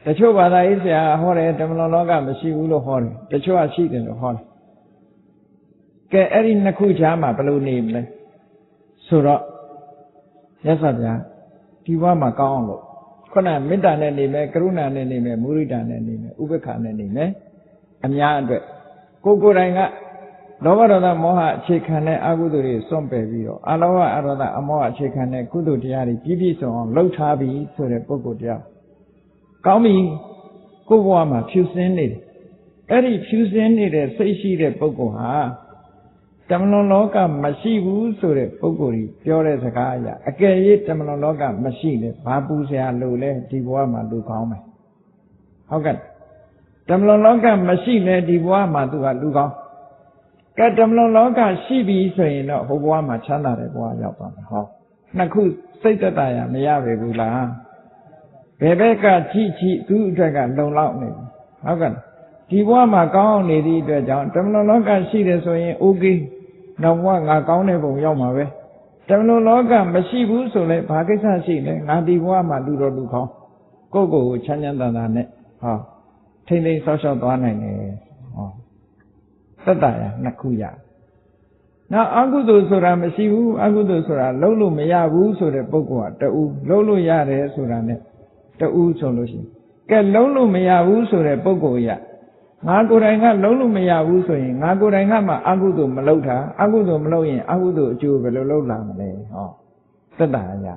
တချို့ဘာသာရေးဆရာဟောတယ်ဓမ္မလွန်လောကမရှိဘူးလို့ဟောတယ်တချို့ကရှိတယ်လို့ဟောတယ်ကဲအဲ့ဒီနှစ်ခုကြားမှာဘယ်လိုနေမလဲဆိုတော့မြတ်စွာဘုရားဒီဘဝမှာကောင်းအောင်လို့ခုနမေတ္တာနဲ့နေမယ်ကရုဏာနဲ့နေမယ်မုဒိတာနဲ့နေမယ်ဥပေက္ခနဲ့နေမယ်အများအတွက်ကိုယ်တိုင်ကလောဘဒေါသမောဟအခြေခံတဲ့အကုသိုလ်တွေစွန့်ပယ်ပြီးတော့အလောဘအရောဓအမောဟအခြေခံတဲ့ကုသိုလ်တရားတွေပြည့်စုံအောင်လှုပ်ထားပြီးဆိုတဲ့ပုဂ္ဂိုလ်တရားကောင်းပြီကိုယ်ဘဝမှာဖြူစင်းနေတယ်အဲ့ဒီဖြူစင်းနေတဲ့စိတ်ရှိတဲ့ပုဂ္ဂိုလ်ဟာတမလွန်လောကမရှိဘူးဆိုတဲ့ပုဂ္ဂိုလ်ကြီးပြောတဲ့စကားအရအကယ်၍တမလွန်လောကမရှိလေဘာပူစရာလို့လဲဒီဘဝမှာလူကောင်းမယ်ဟုတ်ကဲ့တမလွန်လောကမရှိလေဒီဘဝမှာသူကလူကောင်းကဲတမလွန်လောကရှိပြီဆိုရင်တော့ဟိုဘဝမှာချမ်းသာတဲ့ဘဝရောက်သွားမယ်ဟောနှစ်ခုစိတ်သက်သာရမရပေဘူးလားဘယ်ဘက်ကကြည့်သူ့အတွက်ကလုံလောက်နေဟုတ်ကဲ့ဒီဘဝမှာကောင်းအောင်နေသည့်အတွက်ကြောင့်တမလွန်လောကရှိတယ်ဆိုရင် okay နောက်ဘဝငါကောင်းတဲ့ဘုံရောက်မှာပဲတမလွန်လောကမရှိဘူးဆိုလဲဘာကိစ္စရှိလဲငါဒီဘဝမှာလူတော်လူကောင်းကိုယ့်ကိုယ်ကိုချမ်းချမ်းသာသာနဲ့ဟောထိမ့်သိမ့်ဆောက်ရှောက်သွားနိုင်တယ်ဟောသက်သာရနှစ်ခုရနောက်အကုသိုလ်ဆိုတာမရှိဘူးအကုသိုလ်ဆိုတာလုံးလို့မရဘူးဆိုတဲ့ပုဂ္ဂိုလ်ကတူလုံးလို့ရတယ်ဆိုတာနဲ့တူဆိုလို့ရှိရင်ကဲလုံးလို့မရဘူးဆိုတဲ့ပုဂ္ဂိုလ်ရငါကိုယ်တိုင်ကလုံးလို့မရဘူးဆိုရင်ငါကိုယ်တိုင်ကမှအကုသိုလ်မလုပ်တာအကုသိုလ်မလုပ်ရင်အကုသိုလ်အကျိုးဘယ်လိုလုပ်လာမလဲဟောသက်သာရ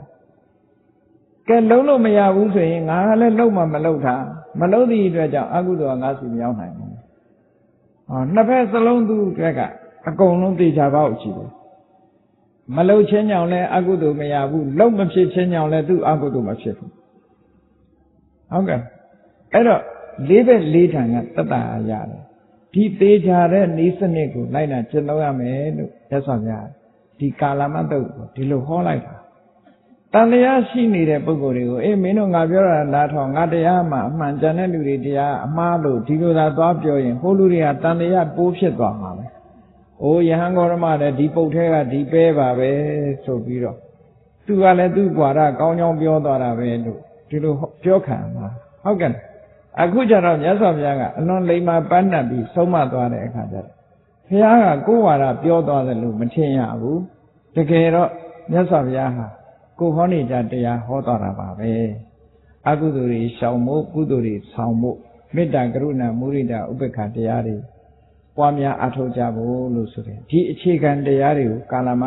ကဲလုံးလို့မရဘူးဆိုရင်ငါလည်းလုံးမှမလုပ်တာမလုပ်သည့်အတွက်ကြောင့်အကုသိုလ်ကငါစီမရောက်နိုင်ဘူးဟောနှစ်ဖက်စလုံးသူတွေကအကုန်လုံးသိချပေါက်ရှိတယ်မလုပ်ချင်းကြောင့်လည်းအကုသိုလ်မရဘူးလုံးမဖြစ်ချင်းကြောင့်လည်းသူအကုသိုလ်မဖြစ်ဘူးဟုတ်ကဲ့အဲ့တော့လေးဘက်လေးထံကသက်သာရတယ်ဒီသေးချာတဲ့ဤစနစ်ကိုလိုက်နာကျင့်သုံးရမယ်လို့ရသော်ပြဒီကာလမတုတ်ကိုဒီလိုဟောလိုက်တာတန်တရားရှိနေတဲ့ပုဂ္ဂိုလ်တွေကိုအေးမင်းတို့ငါပြောတာလားထောင်ငါတရားမှအမှန်ကြံတဲ့လူတွေတရားအမှားလို့ဒီလိုသာသွားပြောရင်ဟိုလူတွေကတန်တရားပိုးဖြစ်သွားမှာပဲအိုးယဟန်ဂေါရမလည်းဒီပုတ်ထဲကဒီပဲပါပဲဆိုပြီးတော့သူကလည်းသူ့ဘွာရကောင်းကြောင်းပြောသွားတာပဲလို့ဒီလိုပြောခံမှာဟုတ်ကဲ့အခုကျတော့မြတ်စွာဘုရားကအလွန်လိမ္မာပန်းတတ်ပြီးဆုံးမသွားတဲ့အခါကျတော့ဘုရားကကိုယ်ဝါဒပြောသွားတယ်လို့မထင်ရဘူးတကယ်တော့မြတ်စွာဘုရားဟာကိုဟောနေကြတရားဟောသွားတာပါပဲအကုသိုလ်တွေရှောင်ဖို့ကုသိုလ်တွေဆောင်ဖို့မေတ္တာကရုဏာမုဒိတာဥပေက္ခတရားတွေပွားများအထောက်ကြဖို့လို့ဆိုတယ်ဒီအခြေခံတရားတွေကိုကာလမ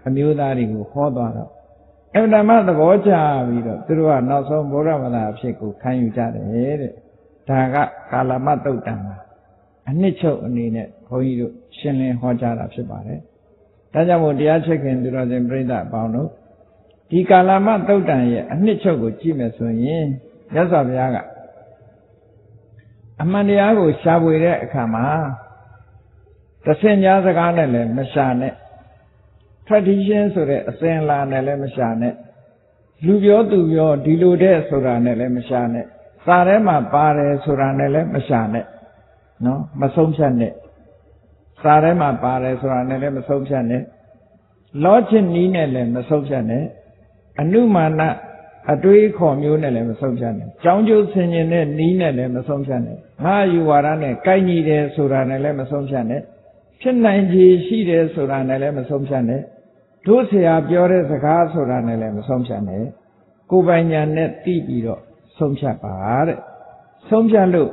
အမျိုးသားတွေကိုဟောသွားတော့အမှန်တမ်းသဘောကျပြီးတော့သူတို့ကနောက်ဆုံးဗုဒ္ဓဘာသာအဖြစ်ကိုခံယူကြတယ်တဲ့ဒါကကာလမတုတ်တံအနှစ်ချုပ်အနေနဲ့ဘုန်းကြီးတို့ရှင်းလင်းဟောကြားတာဖြစ်ပါတယ်ဒါကြောင့်မို့တရားချစ်ခင်သူတော်စင်ပြိဿအပေါင်းတို့ဒီကာလမတုတ်တံရဲ့အနှစ်ချုပ်ကိုကြည့်မယ်ဆိုရင်မြတ်စွာဘုရားကအမှန်တရားကိုရှာဖွေတဲ့အခါမှာတဆင်ကြားစကားနဲ့လည်းမရှာနဲ့ tradition ဆိုတဲ့အစဉ်အလာနဲ့လည်းမရှာနဲ့လူပြောသူပြောဒီလိုတဲ့ဆိုတာနဲ့လည်းမရှာနဲ့စာထဲမှာပါတယ်ဆိုတာနဲ့လည်းမရှာနဲ့နော်မဆုံးဖြတ်နဲ့စာထဲမှာပါတယ်ဆိုတာနဲ့လည်းမဆုံးဖြတ်နဲ့logic နည်းနဲ့လည်းမဆုံးဖြတ်နဲ့အနုမာနအတွေးခေါ်မျိုးနဲ့လည်းမဆုံးဖြတ်နဲ့ကြောင်းကျိုးဆင်ခြင်တဲ့နည်းနဲ့လည်းမဆုံးဖြတ်နဲ့ငါယူဝါဒနဲ့ကိုက်ညီတယ်ဆိုတာနဲ့လည်းမဆုံးဖြတ်နဲ့ဖြစ်နိုင်ခြေရှိတယ်ဆိုတာနဲ့လည်းမဆုံးဖြတ်နဲ့တို့ဆရာပြောတဲ့စကားဆိုတာနဲ့လည်းမဆုံးဖြတ်နဲ့ကိုယ်ပိုင်ညာနဲ့သိပြီးတော့ဆုံးဖြတ်ပါတဲ့ဆုံးဖြတ်လို့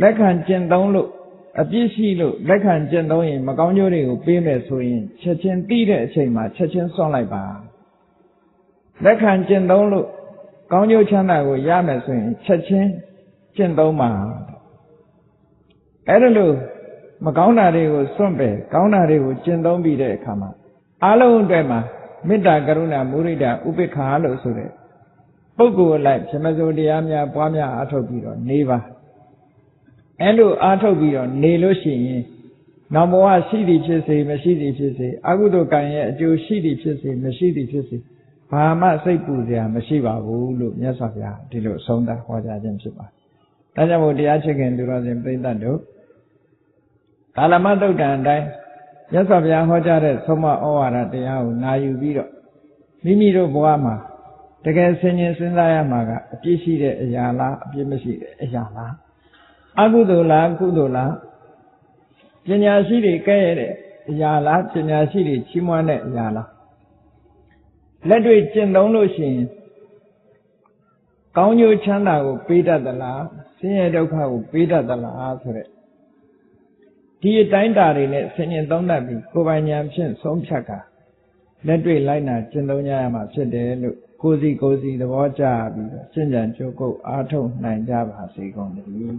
လက်ခံကျင့်သုံးလို့အပြစ်ရှိလို့လက်ခံကျင့်သုံးရင်မကောင်းကျိုးတွေကိုပေးမယ်ဆိုရင်ချက်ချင်းသိတဲ့အချိန်မှာချက်ချင်းစွန့်လိုက်ပါလက်ခံကျင့်သုံးလို့ကောင်းကျိုးချမ်းသာကိုရမယ်ဆိုရင်ချက်ချင်းကျင့်သုံးပါအဲ့ဒါလို့မကောင်းတာတွေကိုစွန့်ပယ်ကောင်းတာတွေကိုကျင့်သုံးပြီးတဲ့အခါမှာအလုံးအတွက်မှာမေတ္တာကရုဏာမုဒိတာဥပေက္ခလို့ဆိုတဲ့ပုဂ္ဂိုလ်လိုက်ဗြဟ္မစိုးတရားများပွားများအားထုတ်ပြီးတော့နေပါအဲ့လိုအားထုတ်ပြီးတော့နေလို့ရှိရင် နောင်ဘဝရှိသည်ဖြစ်စေမရှိသည်ဖြစ်စေအကုသိုလ်ကံရဲ့အကျိုးရှိသည်ဖြစ်စေမရှိသည်ဖြစ်စေဘာမှစိတ်ပူစရာမရှိပါဘူးလို့မြတ်စွာဘုရားဒီလိုအဆုံးသတ်ဟောကြားခြင်းဖြစ်ပါတယ်။ဒါကြောင့်မို့တရားချစ်ခင်သူတော်စင်ပြိဿတ်တို့ကာလမသုတ်တံအတိုင်းမြတ်စွာဘုရားဟောကြားတဲ့ဆုံးမဩဝါဒတရားကိုနာယူပြီးတော့မိမိတို့ဘဝမှာတကယ်ဆင်ញင်စဉ်းစားရမှာကအပြစ်ရှိတဲ့အရာလားအပြစ်မရှိတဲ့အရာလားအကုသိုလ်လားကုသိုလ်လားပညာရှိတွေကဲ့ရဲ့တဲ့အရာလားပညာရှိတွေချီးမွမ်းတဲ့အရာလားလက်တွေ့ကျင့်သုံးလို့ရှိရင်ကောင်းကျိုးချမ်းသာကိုပေးတတ်သလားဆင်းရဲဒုက္ခကိုပေးတတ်သလားဆိုတဲ့ဒီအတိုင်းတာတွေနဲ့ဆင်ញင်သုံးတတ်ပြီးကိုယ်ပိုင်ဉာဏ်ဖြင့်ဆုံးဖြတ်တာလက်တွေ့လိုက်နာကျင့်သုံးကြရမှာဖြစ်တယ်လို့ကိုယ်စီသဘောကျပြီးတော့ရှင်းကြံကြိုးကုပ်အားထုတ်နိုင်ကြပါစေကုန်သတည်း